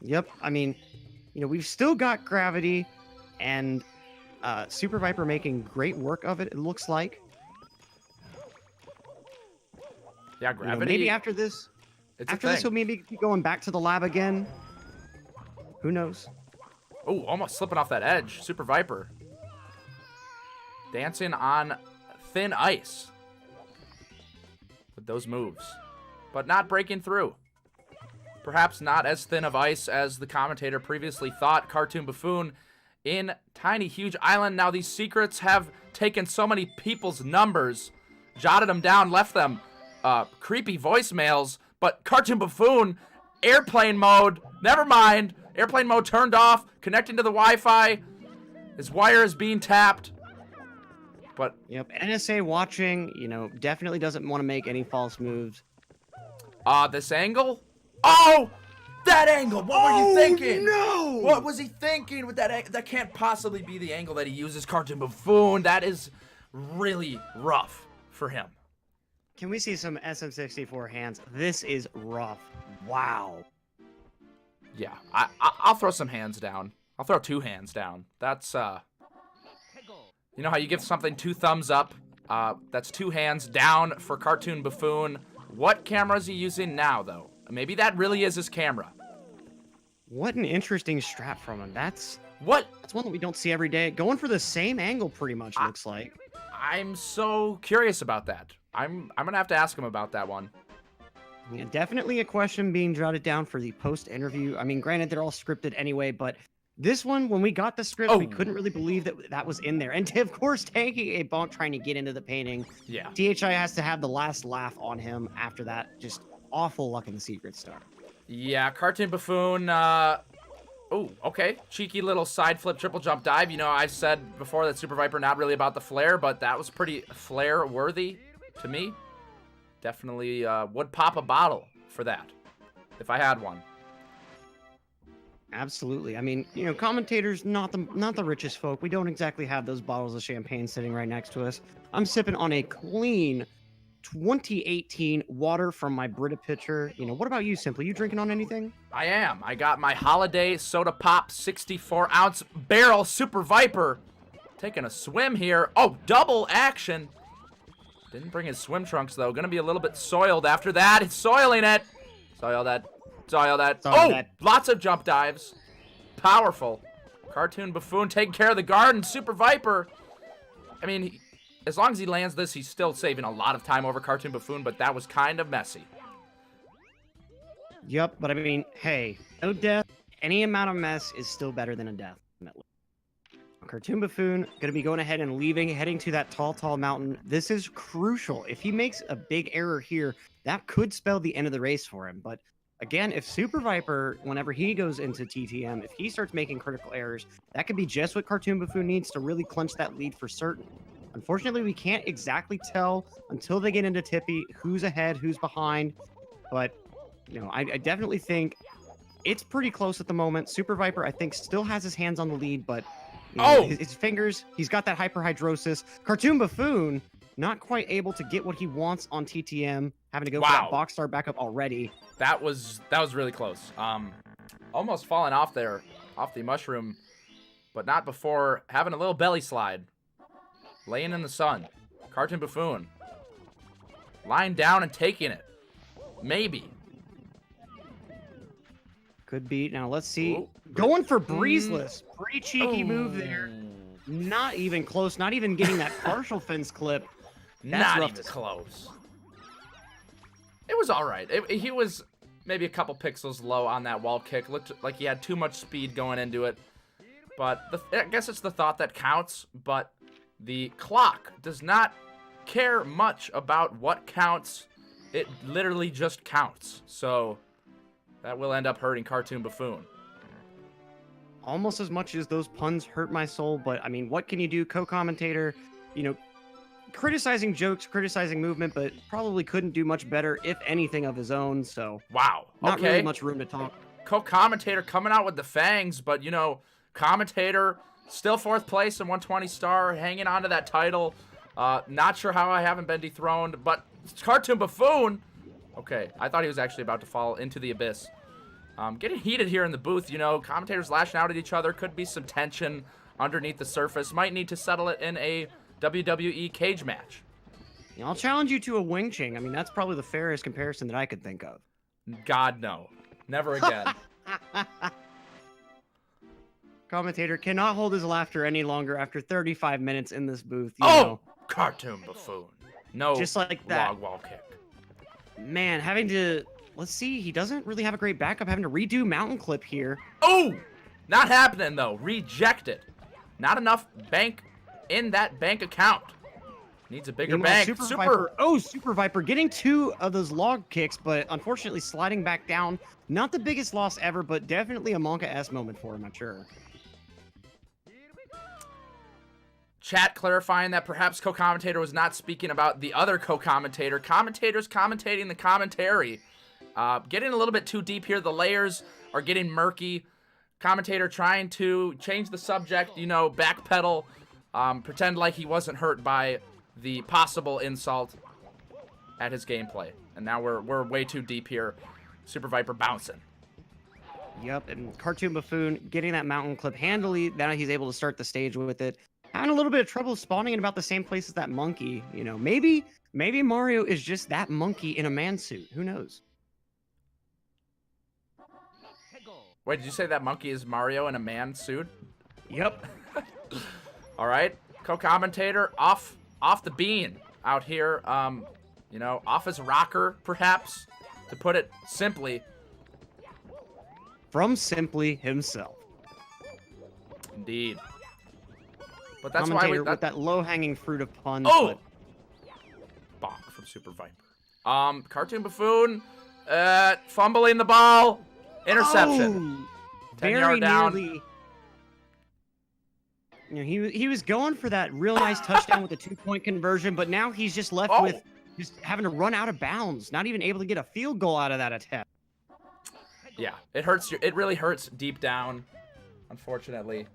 Speaker 2: Yep, I mean, you know, we've still got Gravity and Super Viper making great work of it, it looks like.
Speaker 1: Yeah,
Speaker 2: You know,
Speaker 1: Gravity.
Speaker 2: maybe after this, he'll maybe be going back to the lab again. Who knows?
Speaker 1: Oh, almost slipping off that edge. Super Viper. Dancing on thin ice with those moves, but not breaking through. Perhaps not as thin of ice as the commentator previously thought. CartoonBuffoon in Tiny Huge Island. Now these secrets have taken so many people's numbers, jotted them down, left them creepy voicemails, but CartoonBuffoon, airplane mode, never mind. Airplane mode turned off, connecting to the Wi-Fi. His wire is being tapped. But
Speaker 2: yep, NSA watching, you know, definitely doesn't want to make any false moves.
Speaker 1: This angle? Oh! That angle! What were you thinking?
Speaker 2: No!
Speaker 1: What was he thinking with that angle? That can't possibly be the angle that he uses, CartoonBuffoon. That is really rough for him.
Speaker 2: Can we see some SM64 hands? This is rough. Wow.
Speaker 1: Yeah, I'll throw some hands down. I'll throw 2 hands down. That's, you know how you give something 2 thumbs up? That's 2 hands down for CartoonBuffoon. What camera is he using now, though? Maybe that really is his camera.
Speaker 2: What an interesting strat from him. That's
Speaker 1: one
Speaker 2: that we don't see every day. Going for the same angle, pretty much, looks like.
Speaker 1: I'm so curious about that. I'm gonna have to ask him about that one.
Speaker 2: Yeah, definitely a question being jotted down for the post-interview. I mean, granted, they're all scripted anyway, but this one, when we got the script, we couldn't really believe that was in there. And of course, taking a bonk trying to get into the painting.
Speaker 1: Yeah.
Speaker 2: THI has to have the last laugh on him after that. Just awful luck in the secret star.
Speaker 1: Yeah, CartoonBuffoon, oh, okay. Cheeky little side flip triple jump dive. You know, I said before that Super Viper not really about the flare, but that was pretty flare worthy to me. Definitely would pop a bottle for that if I had one.
Speaker 2: Absolutely. I mean, you know, commentators not the richest folk. We don't exactly have those bottles of champagne sitting right next to us. I'm sipping on a clean 2018 water from my Brita pitcher. You know, what about you, Simply? You drinking on anything?
Speaker 1: I am. I got my Holiday Soda Pop 64-ounce barrel Super Viper. Taking a swim here. Oh, double action. Didn't bring his swim trunks, though. Gonna be a little bit soiled after that. It's soiling it. Soil that. Soil that. Lots of jump dives. Powerful. CartoonBuffoon taking care of the garden. Super Viper. I mean, as long as he lands this, he's still saving a lot of time over CartoonBuffoon, but that was kind of messy.
Speaker 2: Yep, but I mean, hey, no death. Any amount of mess is still better than a death. CartoonBuffoon going to be going ahead and heading to that tall mountain. This is crucial. If he makes a big error here, that could spell the end of the race for him. But again, if Super Viper, whenever he goes into TTM, if he starts making critical errors, that could be just what CartoonBuffoon needs to really clinch that lead for certain. Unfortunately, we can't exactly tell until they get into Tippy who's ahead, who's behind. But, you know, I definitely think it's pretty close at the moment. Super Viper, I think, still has his hands on the lead, but you know, his fingers, he's got that hyperhidrosis. CartoonBuffoon, not quite able to get what he wants on TTM, having to go for that box star backup already.
Speaker 1: That was really close. Almost falling off there, off the mushroom, but not before having a little belly slide. Laying in the sun. CartoonBuffoon. Lying down and taking it. Maybe.
Speaker 2: Could be. Now, let's see. Ooh. Going for breezeless. Pretty cheeky move there. Not even close. Not even getting that partial fence clip.
Speaker 1: That's not even close. It was all right. He was maybe a couple pixels low on that wall kick. Looked like he had too much speed going into it. But I guess it's the thought that counts. But the clock does not care much about what counts. It literally just counts. So that will end up hurting CartoonBuffoon.
Speaker 2: Almost as much as those puns hurt my soul, but I mean, what can you do? Co-commentator, you know, criticizing jokes, criticizing movement, but probably couldn't do much better, if anything, of his own. So
Speaker 1: wow,
Speaker 2: not really much room to talk.
Speaker 1: Co-commentator coming out with the fangs, but you know, commentator still 4th place and 120 star, hanging on to that title. Not sure how I haven't been dethroned, but CartoonBuffoon. Okay, I thought he was actually about to fall into the abyss. Getting heated here in the booth, you know, commentators lashing out at each other. Could be some tension underneath the surface. Might need to settle it in a WWE cage match.
Speaker 2: Yeah, I'll challenge you to a wing ching. I mean, that's probably the fairest comparison that I could think of.
Speaker 1: God, no. Never again.
Speaker 2: Commentator cannot hold his laughter any longer after 35 minutes in this booth. You know.
Speaker 1: CartoonBuffoon. No,
Speaker 2: just like that.
Speaker 1: Log wall kick.
Speaker 2: Man, having to... Let's see, he doesn't really have a great backup, having to redo mountain clip here.
Speaker 1: Oh! Not happening, though. Rejected. Not enough bank in that bank account. Needs a bigger bank.
Speaker 2: Super Viper getting 2 of those log kicks, but unfortunately sliding back down. Not the biggest loss ever, but definitely a Monka-esque moment for him, I'm sure.
Speaker 1: Chat clarifying that perhaps co-commentator was not speaking about the other co-commentator. Commentators commentating the commentary. Getting a little bit too deep here. The layers are getting murky. Commentator trying to change the subject, you know, backpedal, pretend like he wasn't hurt by the possible insult at his gameplay. And now we're way too deep here. Super Viper bouncing.
Speaker 2: Yep, and CartoonBuffoon getting that mountain clip handily. Now he's able to start the stage with it. Having a little bit of trouble spawning in about the same place as that monkey. You know, maybe Mario is just that monkey in a man suit. Who knows?
Speaker 1: Wait, did you say that monkey is Mario in a man suit?
Speaker 2: Yep.
Speaker 1: All right, co-commentator off the bean out here. You know, off his rocker, perhaps, to put it simply.
Speaker 2: From Simply himself.
Speaker 1: Indeed. But that's
Speaker 2: commentator
Speaker 1: why
Speaker 2: with that low-hanging fruit of puns.
Speaker 1: Oh! But... Bonk from Super Viper. CartoonBuffoon, fumbling the ball. Interception. 10-yard down.
Speaker 2: Nearly. You know, he was going for that real nice touchdown with a 2-point conversion, but now he's just left with just having to run out of bounds, not even able to get a field goal out of that attempt.
Speaker 1: Yeah, it hurts. It really hurts deep down, unfortunately.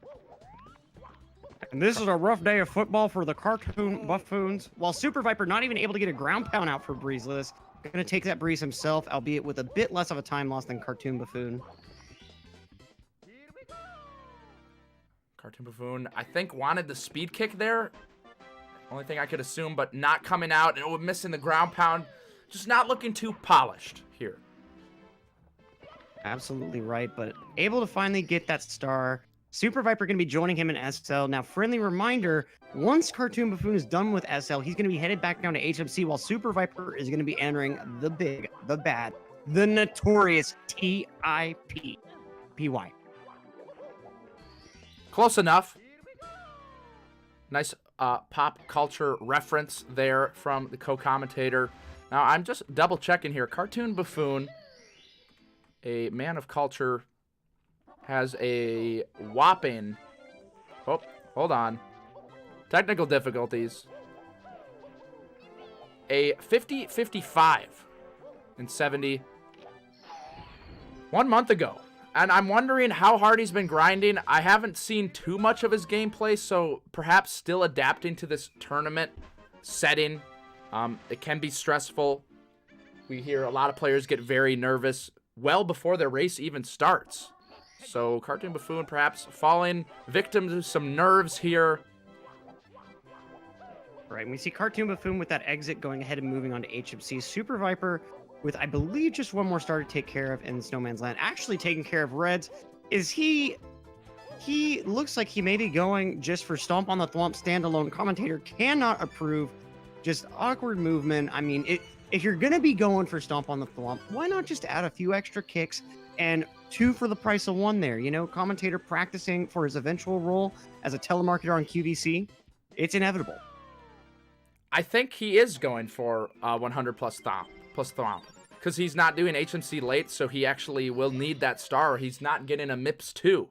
Speaker 2: And this is a rough day of football for the CartoonBuffoons. While Super Viper not even able to get a ground pound out for Breezeless, going to take that breeze himself, albeit with a bit less of a time loss than CartoonBuffoon.
Speaker 1: CartoonBuffoon, I think, wanted the speed kick there. Only thing I could assume, but not coming out and missing the ground pound. Just not looking too polished here.
Speaker 2: Absolutely right, but able to finally get that star. Super Viper going to be joining him in SL. Now, friendly reminder, once Cartoon Buffoon is done with SL, he's going to be headed back down to HMC, while Super Viper is going to be entering the big, the bad, the notorious TIP. PY.
Speaker 1: Close enough. Nice pop culture reference there from the co-commentator. Now, I'm just double-checking here. Cartoon Buffoon, a man of culture, has a whopping... Oh, hold on. Technical difficulties. A 50-55 in 70. 1 month ago. And I'm wondering how hard he's been grinding. I haven't seen too much of his gameplay, so perhaps still adapting to this tournament setting. It can be stressful. We hear a lot of players get very nervous well before their race even starts. So Cartoon Buffoon perhaps falling victim to some nerves here.
Speaker 2: Right, and we see Cartoon Buffoon with that exit going ahead and moving on to HMC. Super Viper with, I believe, just one more star to take care of in Snowman's Land. Actually taking care of Reds. Is he looks like he may be going just for Stomp on the Thwomp standalone. Commentator cannot approve. Just awkward movement. I mean, if you're going to be going for Stomp on the Thwomp, why not just add a few extra kicks and 2 for the price of 1 there? You know, commentator practicing for his eventual role as a telemarketer on QVC. It's inevitable.
Speaker 1: I think he is going for 100 plus Thwomp. Because he's not doing HMC late, so he actually will need that star, or he's not getting a MIPS 2.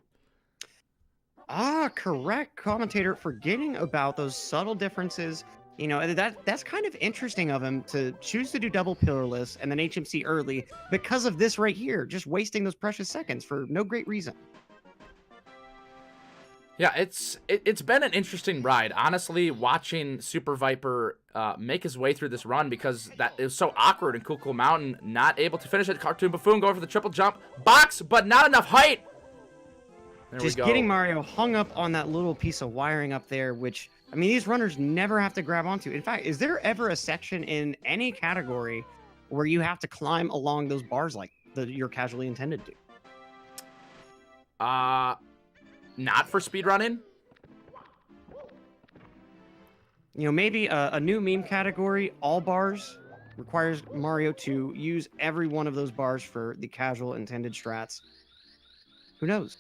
Speaker 2: Ah, correct, commentator. Forgetting about those subtle differences. You know, that's kind of interesting of him to choose to do double pillarless and then HMC early because of this right here, just wasting those precious seconds for no great reason.
Speaker 1: Yeah, it's been an interesting ride, honestly, watching Super Viper make his way through this run, because it was so awkward in Cool Mountain, not able to finish it. Cartoon Buffoon going for the triple jump, box, but not enough height. There
Speaker 2: just
Speaker 1: we go.
Speaker 2: Getting Mario hung up on that little piece of wiring up there, which, I mean, these runners never have to grab onto. In fact, is there ever a section in any category where you have to climb along those bars like you're casually intended to?
Speaker 1: Not for speedrunning.
Speaker 2: You know, maybe a new meme category, all bars, requires Mario to use every one of those bars for the casual intended strats. Who knows?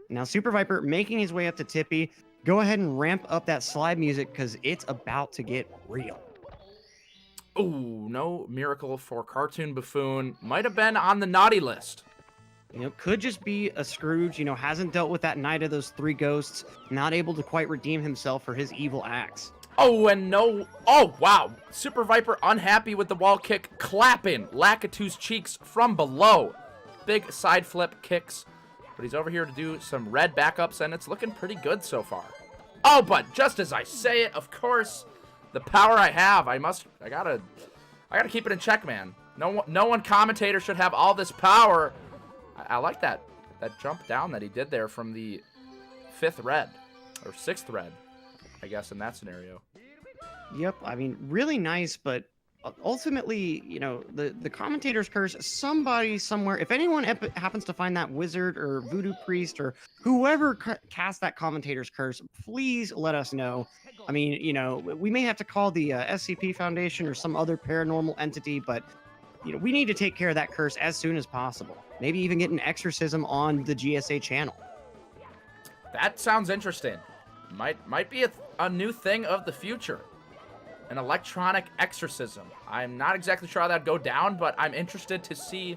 Speaker 2: Now, Super Viper making his way up to Tippy. Go ahead and ramp up that slide music because it's about to get real.
Speaker 1: Ooh, no miracle for Cartoon Buffoon. Might have been on the naughty list.
Speaker 2: You know, could just be a Scrooge, you know, hasn't dealt with that night of those 3 ghosts, not able to quite redeem himself for his evil acts.
Speaker 1: Oh, and no. Oh, wow. Super Viper unhappy with the wall kick, clapping Lakitu's cheeks from below. Big side flip kicks. But he's over here to do some red backups, and it's looking pretty good so far. Oh, but just as I say it, of course, the power I have, I gotta keep it in check, man. No one commentator should have all this power. I like that jump down that he did there from the 5th red, or 6th red, I guess, in that scenario.
Speaker 2: Yep, I mean, really nice, but ultimately, you know, the commentator's curse, somebody somewhere, if anyone happens to find that wizard or voodoo priest or whoever cast that commentator's curse, please let us know. I mean, you know, we may have to call the SCP Foundation or some other paranormal entity, but you know, we need to take care of that curse as soon as possible. Maybe even get an exorcism on the GSA channel.
Speaker 1: That sounds interesting. Might be a new thing of the future. An electronic exorcism. I'm not exactly sure how that'd go down, but I'm interested to see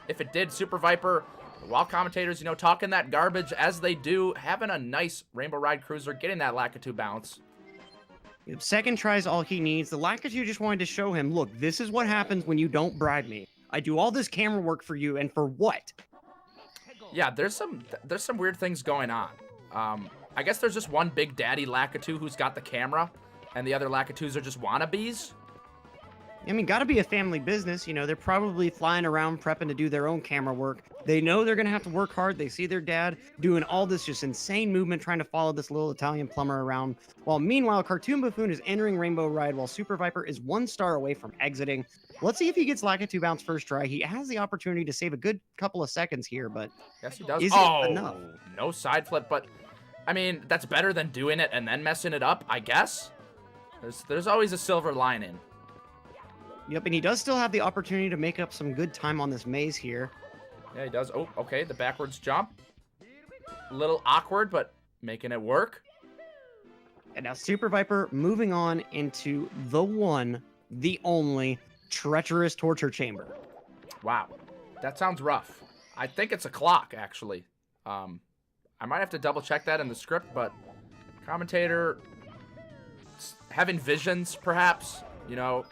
Speaker 1: if it did. Super Viper, while commentators, you know, talking that garbage as they do, having a nice Rainbow Ride Cruiser, getting that Lakitu bounce.
Speaker 2: Second try is all he needs. The Lakitu just wanted to show him, look, this is what happens when you don't bribe me. I do all this camera work for you, and for what?
Speaker 1: Yeah, there's some weird things going on. I guess there's just one big daddy Lakitu who's got the camera, and the other Lakitus are just wannabes.
Speaker 2: I mean, gotta be a family business. You know, they're probably flying around prepping to do their own camera work. They know they're gonna have to work hard. They see their dad doing all this just insane movement, trying to follow this little Italian plumber around. While meanwhile, Cartoon Buffoon is entering Rainbow Ride while Super Viper is 1 star away from exiting. Let's see if he gets Lakitu bounce first try. He has the opportunity to save a good couple of seconds here, but
Speaker 1: Yes, he does.
Speaker 2: is it
Speaker 1: Oh,
Speaker 2: enough?
Speaker 1: no side flip, but I mean, that's better than doing it and then messing it up, I guess. There's always a silver lining.
Speaker 2: Yep, and he does still have the opportunity to make up some good time on this maze here.
Speaker 1: Yeah, he does. Oh, okay, the backwards jump. A little awkward, but making it work.
Speaker 2: And now Super Viper moving on into the one, the only treacherous torture chamber.
Speaker 1: Wow, that sounds rough. I think it's a clock, actually. I might have to double check that in the script, but commentator having visions, perhaps, you know,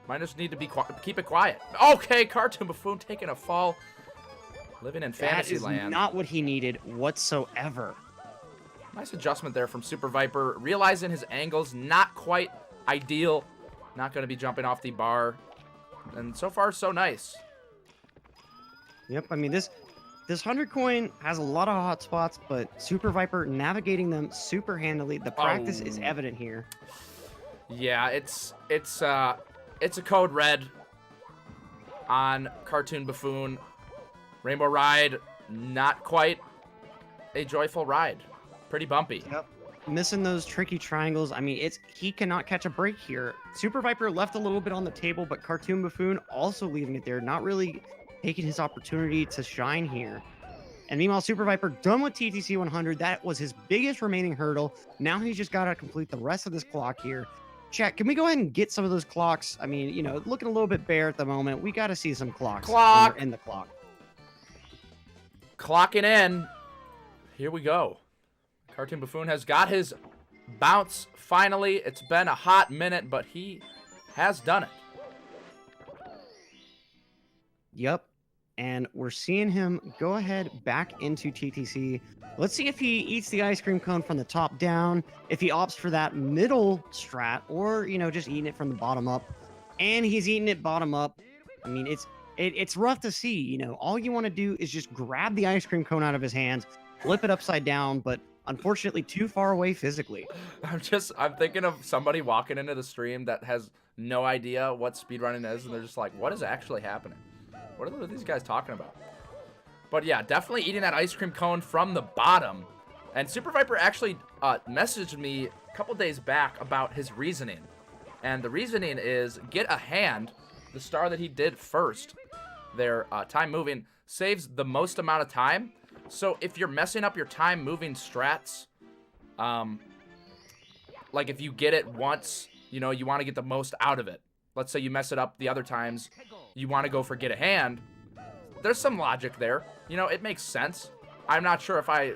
Speaker 1: might just need to be keep it quiet. Okay, Cartoon Buffoon taking a fall, living in fantasy land.
Speaker 2: That is not what he needed whatsoever.
Speaker 1: Nice adjustment there from Super Viper, realizing his angle's not quite ideal. Not going to be jumping off the bar. And so far, so nice.
Speaker 2: Yep, I mean, this 100 coin has a lot of hot spots, but Super Viper navigating them super handily. The practice is evident here.
Speaker 1: Yeah, it's a code red on Cartoon Buffoon. Rainbow Ride, not quite a joyful ride. Pretty bumpy.
Speaker 2: Yep. Missing those tricky triangles. I mean, he cannot catch a break here. Super Viper left a little bit on the table, but Cartoon Buffoon also leaving it there, not really taking his opportunity to shine here. And meanwhile, Super Viper done with TTC 100. That was his biggest remaining hurdle. Now he's just got to complete the rest of this clock here. Chat, can we go ahead and get some of those clocks? I mean, you know, looking a little bit bare at the moment. We got to see some clocks.
Speaker 1: Clock!
Speaker 2: In the clock.
Speaker 1: Clocking in. Here we go. Cartoon Buffoon has got his bounce finally. It's been a hot minute, but he has done it.
Speaker 2: Yep. And we're seeing him go ahead back into TTC. Let's see if he eats the ice cream cone from the top down, if he opts for that middle strat, or, you know, just eating it from the bottom up. And he's eating it bottom up. I mean, it's rough to see, you know. All you want to do is just grab the ice cream cone out of his hands, flip it upside down, but unfortunately too far away physically.
Speaker 1: I'm thinking of somebody walking into the stream that has no idea what speedrunning is, and they're just like, what is actually happening? What are these guys talking about? But yeah, definitely eating that ice cream cone from the bottom. And Super Viper actually messaged me a couple days back about his reasoning. And the reasoning is get a hand, the star that he did first, their time moving, saves the most amount of time. So if you're messing up your time moving strats, like if you get it once, you know, you want to get the most out of it. Let's say you mess it up the other times, you want to go for get a hand. There's some logic there. You know, it makes sense. I'm not sure if I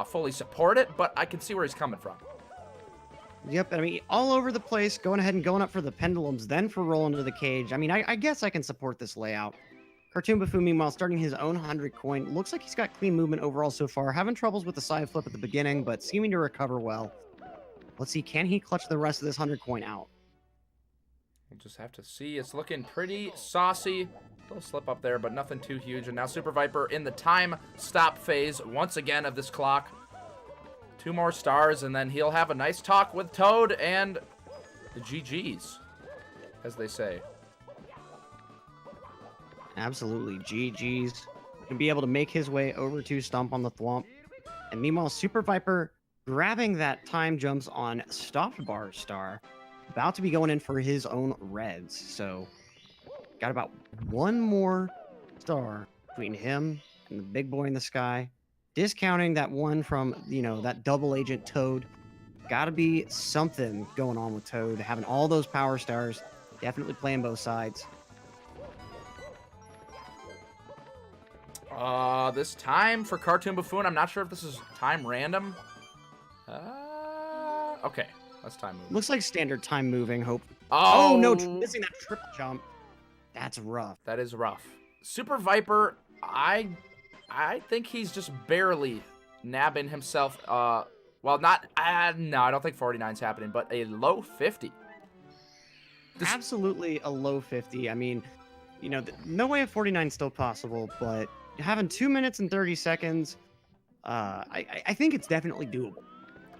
Speaker 1: fully support it, but I can see where he's coming from.
Speaker 2: Yep, I mean, all over the place, going ahead and going up for the pendulums, then for rolling to the cage. I mean, I guess I can support this layout. Cartoon Buffoon, meanwhile, starting his own 100 coin. Looks like he's got clean movement overall so far. Having troubles with the side flip at the beginning, but seeming to recover well. Let's see, can he clutch the rest of this 100 coin out?
Speaker 1: We'll just have to see. It's looking pretty saucy. Little slip up there, but nothing too huge. And now Super Viper in the time stop phase once again of this clock. 2 more stars, and then he'll have a nice talk with Toad and the GGs, as they say.
Speaker 2: Absolutely, GG's. Gonna be able to make his way over to Stomp on the Thwomp. And meanwhile, Super Viper grabbing that time jumps on Stopped Bar Star. About to be going in for his own reds. So, got about 1 more star between him and the big boy in the sky. Discounting that one from, you know, that double agent Toad. Gotta be something going on with Toad. Having all those power stars. Definitely playing both sides.
Speaker 1: This time for Cartoon Buffoon, I'm not sure if this is time random. Okay, let's time move.
Speaker 2: Looks like standard time moving, hope.
Speaker 1: Oh,
Speaker 2: no, missing that triple jump. That's rough.
Speaker 1: That is rough. Super Viper, I think he's just barely nabbing himself. Well, not, no, I don't think 49's happening, but a low 50.
Speaker 2: absolutely a low 50. I mean, you know, no way of 49 is still possible, but having 2 minutes and 30 seconds, I think it's definitely doable.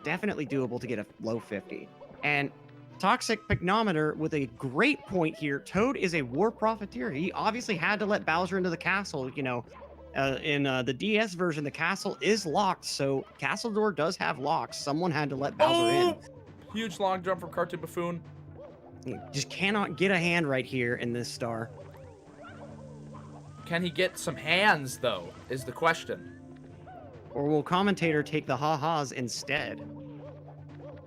Speaker 2: Definitely doable to get a low 50. And Toxic Pygnometer with a great point here. Toad is a war profiteer. He obviously had to let Bowser into the castle. You know, in the DS version, the castle is locked, so castle door does have locks. Someone had to let Bowser in.
Speaker 1: Huge long jump from CartoonBuffoon.
Speaker 2: Just cannot get a hand right here in this star.
Speaker 1: Can he get some hands, though, is the question.
Speaker 2: Or will Commentator take the ha-has instead?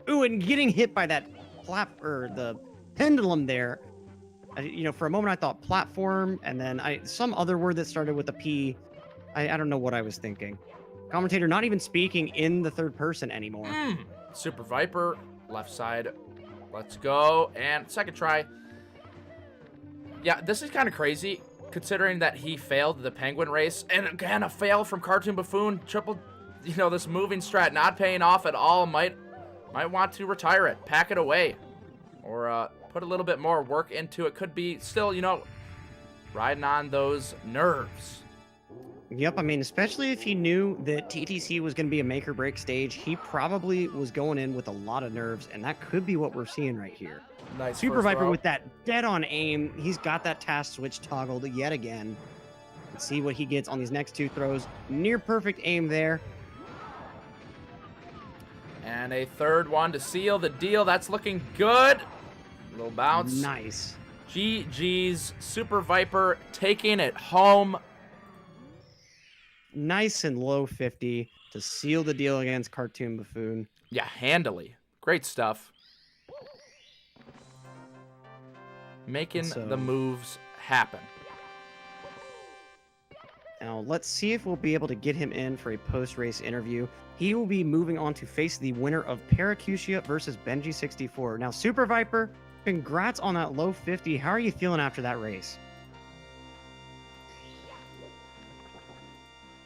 Speaker 2: Ooh, and getting hit by that the pendulum there. You know, for a moment I thought platform, and then some other word that started with a P. I don't know what I was thinking. Commentator not even speaking in the third person anymore.
Speaker 1: Super Viper, left side. Let's go. And second try. Yeah, this is kind of crazy, considering that he failed the penguin race. And again, a fail from CartoonBuffoon. Triple, you know, this moving strat not paying off at all. Might want to retire it, pack it away, or put a little bit more work into it. Could be still, you know, riding on those nerves.
Speaker 2: Yep, I mean, especially if he knew that TTC was going to be a make or break stage, he probably was going in with a lot of nerves, and that could be what we're seeing right here.
Speaker 1: Nice.
Speaker 2: Super Viper with that dead on aim. He's got that task switch toggled yet again. Let's see what he gets on these next two throws. Near perfect aim there.
Speaker 1: And a third one to seal the deal. That's looking good. Little bounce.
Speaker 2: Nice.
Speaker 1: GG's. Super Viper taking it home.
Speaker 2: Nice and low 50 to seal the deal against CartoonBuffoon.
Speaker 1: Yeah, handily. Great stuff. Making the moves happen.
Speaker 2: Now, let's see if we'll be able to get him in for a post-race interview. He will be moving on to face the winner of Paracutia versus Benji64. Now, Super Viper, congrats on that low 50. How are you feeling after that race?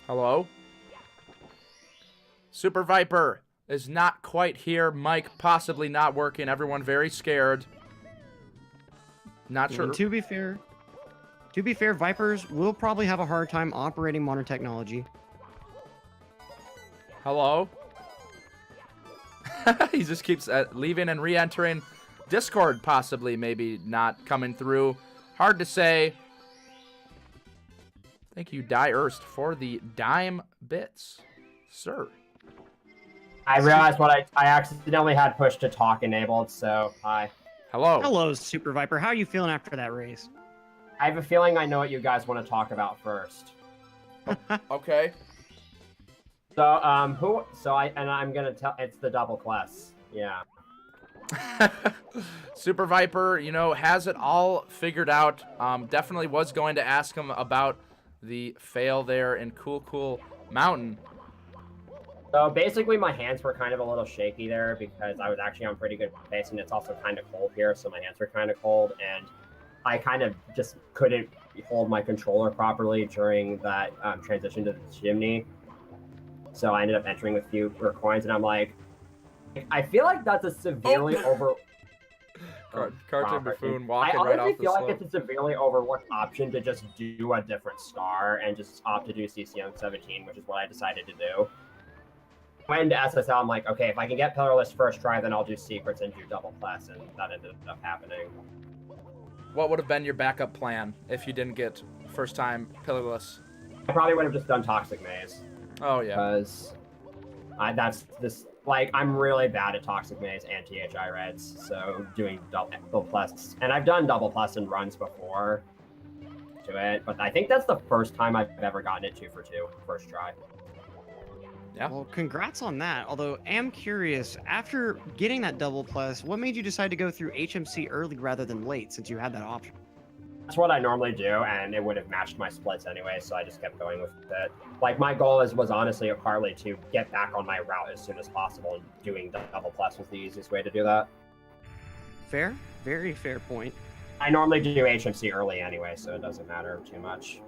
Speaker 1: Hello? Super Viper is not quite here. Mic possibly not working. Everyone very scared. Not sure.
Speaker 2: And to be fair, Vipers will probably have a hard time operating modern technology.
Speaker 1: Hello? He just keeps leaving and re-entering. Discord possibly maybe not coming through. Hard to say. Thank you, Die Erst, for the dime bits, sir.
Speaker 3: I realized what I accidentally had push to talk enabled, so hi.
Speaker 1: Hello.
Speaker 2: Hello, Super Viper. How are you feeling after that race?
Speaker 3: I have a feeling I know what you guys want to talk about first.
Speaker 1: Okay.
Speaker 3: So, I'm gonna tell, it's the double class. Yeah.
Speaker 1: Super Viper, you know, has it all figured out. Definitely was going to ask him about the fail there in Cool Mountain.
Speaker 3: So basically my hands were kind of a little shaky there because I was actually on pretty good pace, and it's also kind of cold here, so my hands were kind of cold, and I kind of just couldn't hold my controller properly during that transition to the chimney. So I ended up entering with fewer coins, and I'm like, I feel like that's a severely
Speaker 1: CartoonBuffoon walking right off the slope.
Speaker 3: I honestly feel like it's a severely overlooked option to just do a different star and just opt to do CCM 17, which is what I decided to do. When into SSL, I'm like, okay, if I can get Pillarless first try, then I'll do Secrets and do double class, and that ended up happening.
Speaker 1: What would have been your backup plan if you didn't get first time Pillarless?
Speaker 3: I probably would have just done Toxic Maze.
Speaker 1: Oh, yeah.
Speaker 3: Because I'm really bad at Toxic Maze and THI Reds, so doing double plus, and I've done double plus and runs before to it, but I think that's the first time I've ever gotten it 2 for 2, first try.
Speaker 1: Yeah.
Speaker 2: Well, congrats on that. Although, I'm curious, after getting that double plus, what made you decide to go through HMC early rather than late, since you had that option?
Speaker 3: That's what I normally do, and it would have matched my splits anyway, so I just kept going with it. Like, my goal was honestly partly to get back on my route as soon as possible, and doing double plus was the easiest way to do that.
Speaker 2: Fair. Very fair point.
Speaker 3: I normally do HMC early anyway, so it doesn't matter too much.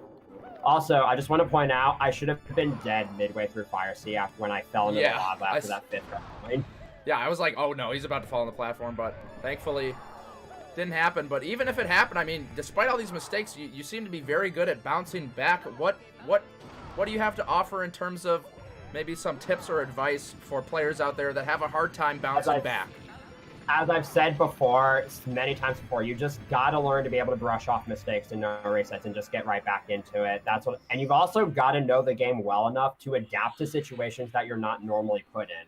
Speaker 3: Also, I just want to point out, I should have been dead midway through Fire Sea when I fell into the lava after that 5th point.
Speaker 1: Yeah, I was like, oh no, he's about to fall on the platform, but thankfully didn't happen. But even if it happened, I mean, despite all these mistakes, you seem to be very good at bouncing back. What do you have to offer in terms of maybe some tips or advice for players out there that have a hard time bouncing back?
Speaker 3: As I've said before, many times before, you just gotta learn to be able to brush off mistakes in no race sets and just get right back into it. And you've also got to know the game well enough to adapt to situations that you're not normally put in,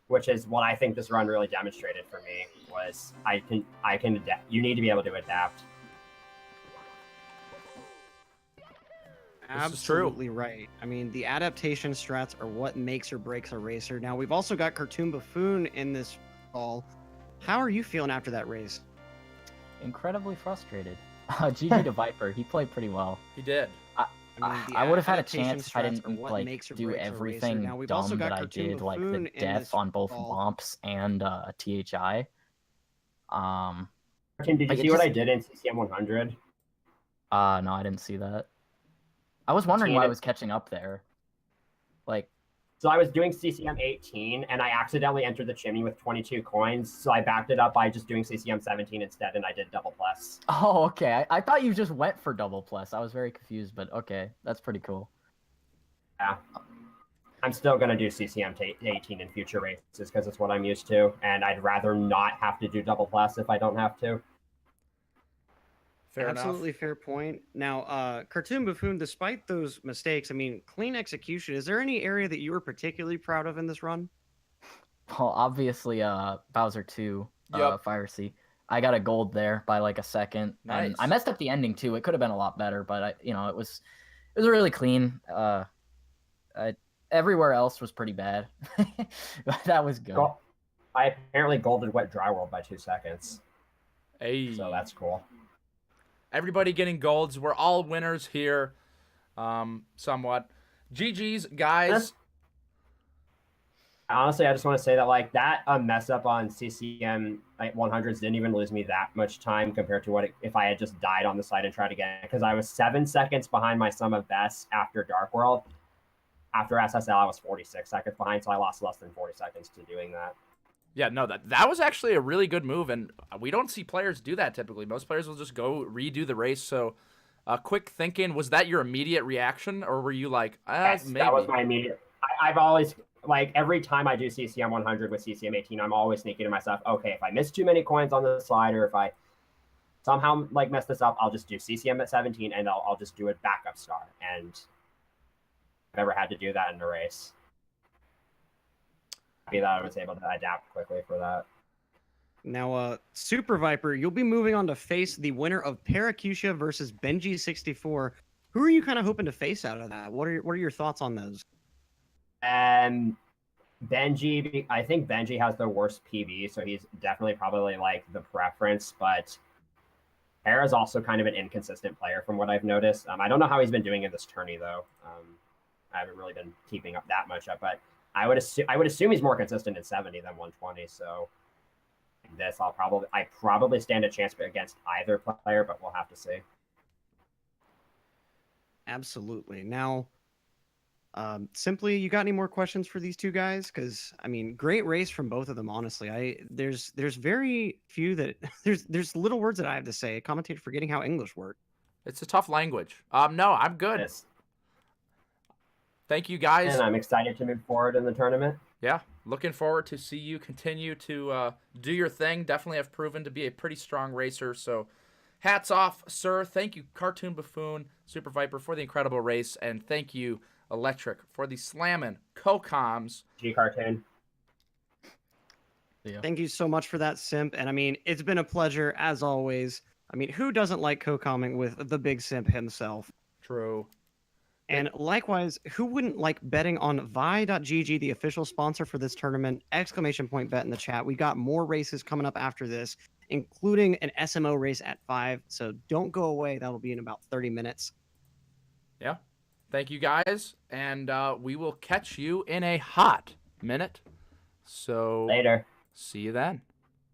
Speaker 3: which is what I think this run really demonstrated for me. Was I can adapt. You need to be able to adapt.
Speaker 2: Absolutely right. I mean, the adaptation strats are what makes or breaks a racer. Now, we've also got CartoonBuffoon in this all. How are you feeling after that race?
Speaker 4: Incredibly frustrated. GG to Viper. He played pretty well.
Speaker 1: He did.
Speaker 4: I would have had a chance if I didn't
Speaker 2: makes or
Speaker 4: do
Speaker 2: breaks a
Speaker 4: everything
Speaker 2: racer. Now, we've also
Speaker 4: dumb
Speaker 2: got
Speaker 4: that I did, like the
Speaker 2: CartoonBuffoon in
Speaker 4: death
Speaker 2: this
Speaker 4: on both
Speaker 2: all.
Speaker 4: Womps and THI.
Speaker 3: Did you
Speaker 4: Like,
Speaker 3: see what I did in CCM 100?
Speaker 4: No, I didn't see that. I was wondering why I was catching up there. Like,
Speaker 3: So I was doing CCM 18, and I accidentally entered the chimney with 22 coins, so I backed it up by just doing CCM 17 instead, and I did double plus.
Speaker 4: oh, okay. I thought you just went for double plus. I was very confused, but okay, that's pretty cool.
Speaker 3: Yeah. I'm still going to do CCM 18 in future races, because it's what I'm used to, and I'd rather not have to do double plus if I don't have to.
Speaker 1: Fair
Speaker 2: Absolutely
Speaker 1: enough.
Speaker 2: fair point. Now, CartoonBuffoon, despite those mistakes, I mean, clean execution. Is there any area that you were particularly proud of in this run?
Speaker 4: Well, obviously, Bowser 2,
Speaker 1: Yep.
Speaker 4: Fire Sea. I got a gold there by like a second.
Speaker 1: Nice.
Speaker 4: And I messed up the ending too. It could have been a lot better, but it was really clean. Everywhere else was pretty bad. But that was good.
Speaker 3: Well, I apparently golded Wet Dry World by 2 seconds,
Speaker 1: Hey.
Speaker 3: so that's cool.
Speaker 1: Everybody getting golds. We're all winners here, somewhat. GG's, guys.
Speaker 3: Honestly, I just want to say that like that mess up on CCM 100s didn't even lose me that much time compared to if I had just died on the side and tried again, because I was 7 seconds behind my sum of best after Dark World. After SSL, I was 46 seconds behind, so I lost less than 40 seconds to doing that.
Speaker 1: Yeah, no, that was actually a really good move, and we don't see players do that typically. Most players will just go redo the race. So, quick thinking, was that your immediate reaction, or were you like,
Speaker 3: Yes,
Speaker 1: maybe?
Speaker 3: that was my immediate. I've always, like, every time I do CCM 100 with CCM 18, I'm always thinking to myself, okay, if I miss too many coins on the slide, or if I somehow like mess this up, I'll just do CCM at 17, and I'll just do a backup star. And I've never had to do that in a race. That I was able to adapt quickly for that.
Speaker 2: Now, Super Viper, you'll be moving on to face the winner of Paracutia versus Benji64. Who are you kind of hoping to face out of that? What are your thoughts on those?
Speaker 3: Benji, I think Benji has the worst PB, so he's definitely probably like the preference, but Para is also kind of an inconsistent player from what I've noticed. I don't know how he's been doing in this tourney though. I haven't really been keeping up that much up, but I would assume he's more consistent in 70 than 120. So this I probably stand a chance against either player, but we'll have to see.
Speaker 2: Absolutely. Now, Simply, you got any more questions for these two guys? Because I mean, great race from both of them. Honestly, there's very few that there's little words that I have to say. A commentator forgetting how English works.
Speaker 1: It's a tough language. No, I'm good.
Speaker 3: Yes.
Speaker 1: Thank you, guys.
Speaker 3: And I'm excited to move forward in the tournament.
Speaker 1: Yeah, looking forward to see you continue to do your thing. Definitely have proven to be a pretty strong racer. So, hats off, sir. Thank you, SuperViperT302, Super Viper, for the incredible race, and thank you, Electric, for the slammin' co-coms.
Speaker 3: Cartoon.
Speaker 4: Yeah.
Speaker 2: Thank you so much for that, Simp. And I mean, it's been a pleasure as always. I mean, who doesn't like co-comming with the big Simp himself?
Speaker 1: True.
Speaker 2: And likewise, who wouldn't like betting on Vi.gg, the official sponsor for this tournament? Exclamation point bet in the chat. We got more races coming up after this, including an SMO race at 5. So don't go away. That'll be in about 30 minutes.
Speaker 1: Yeah. Thank you, guys. And we will catch you in a hot minute. So
Speaker 3: Later.
Speaker 1: see you then.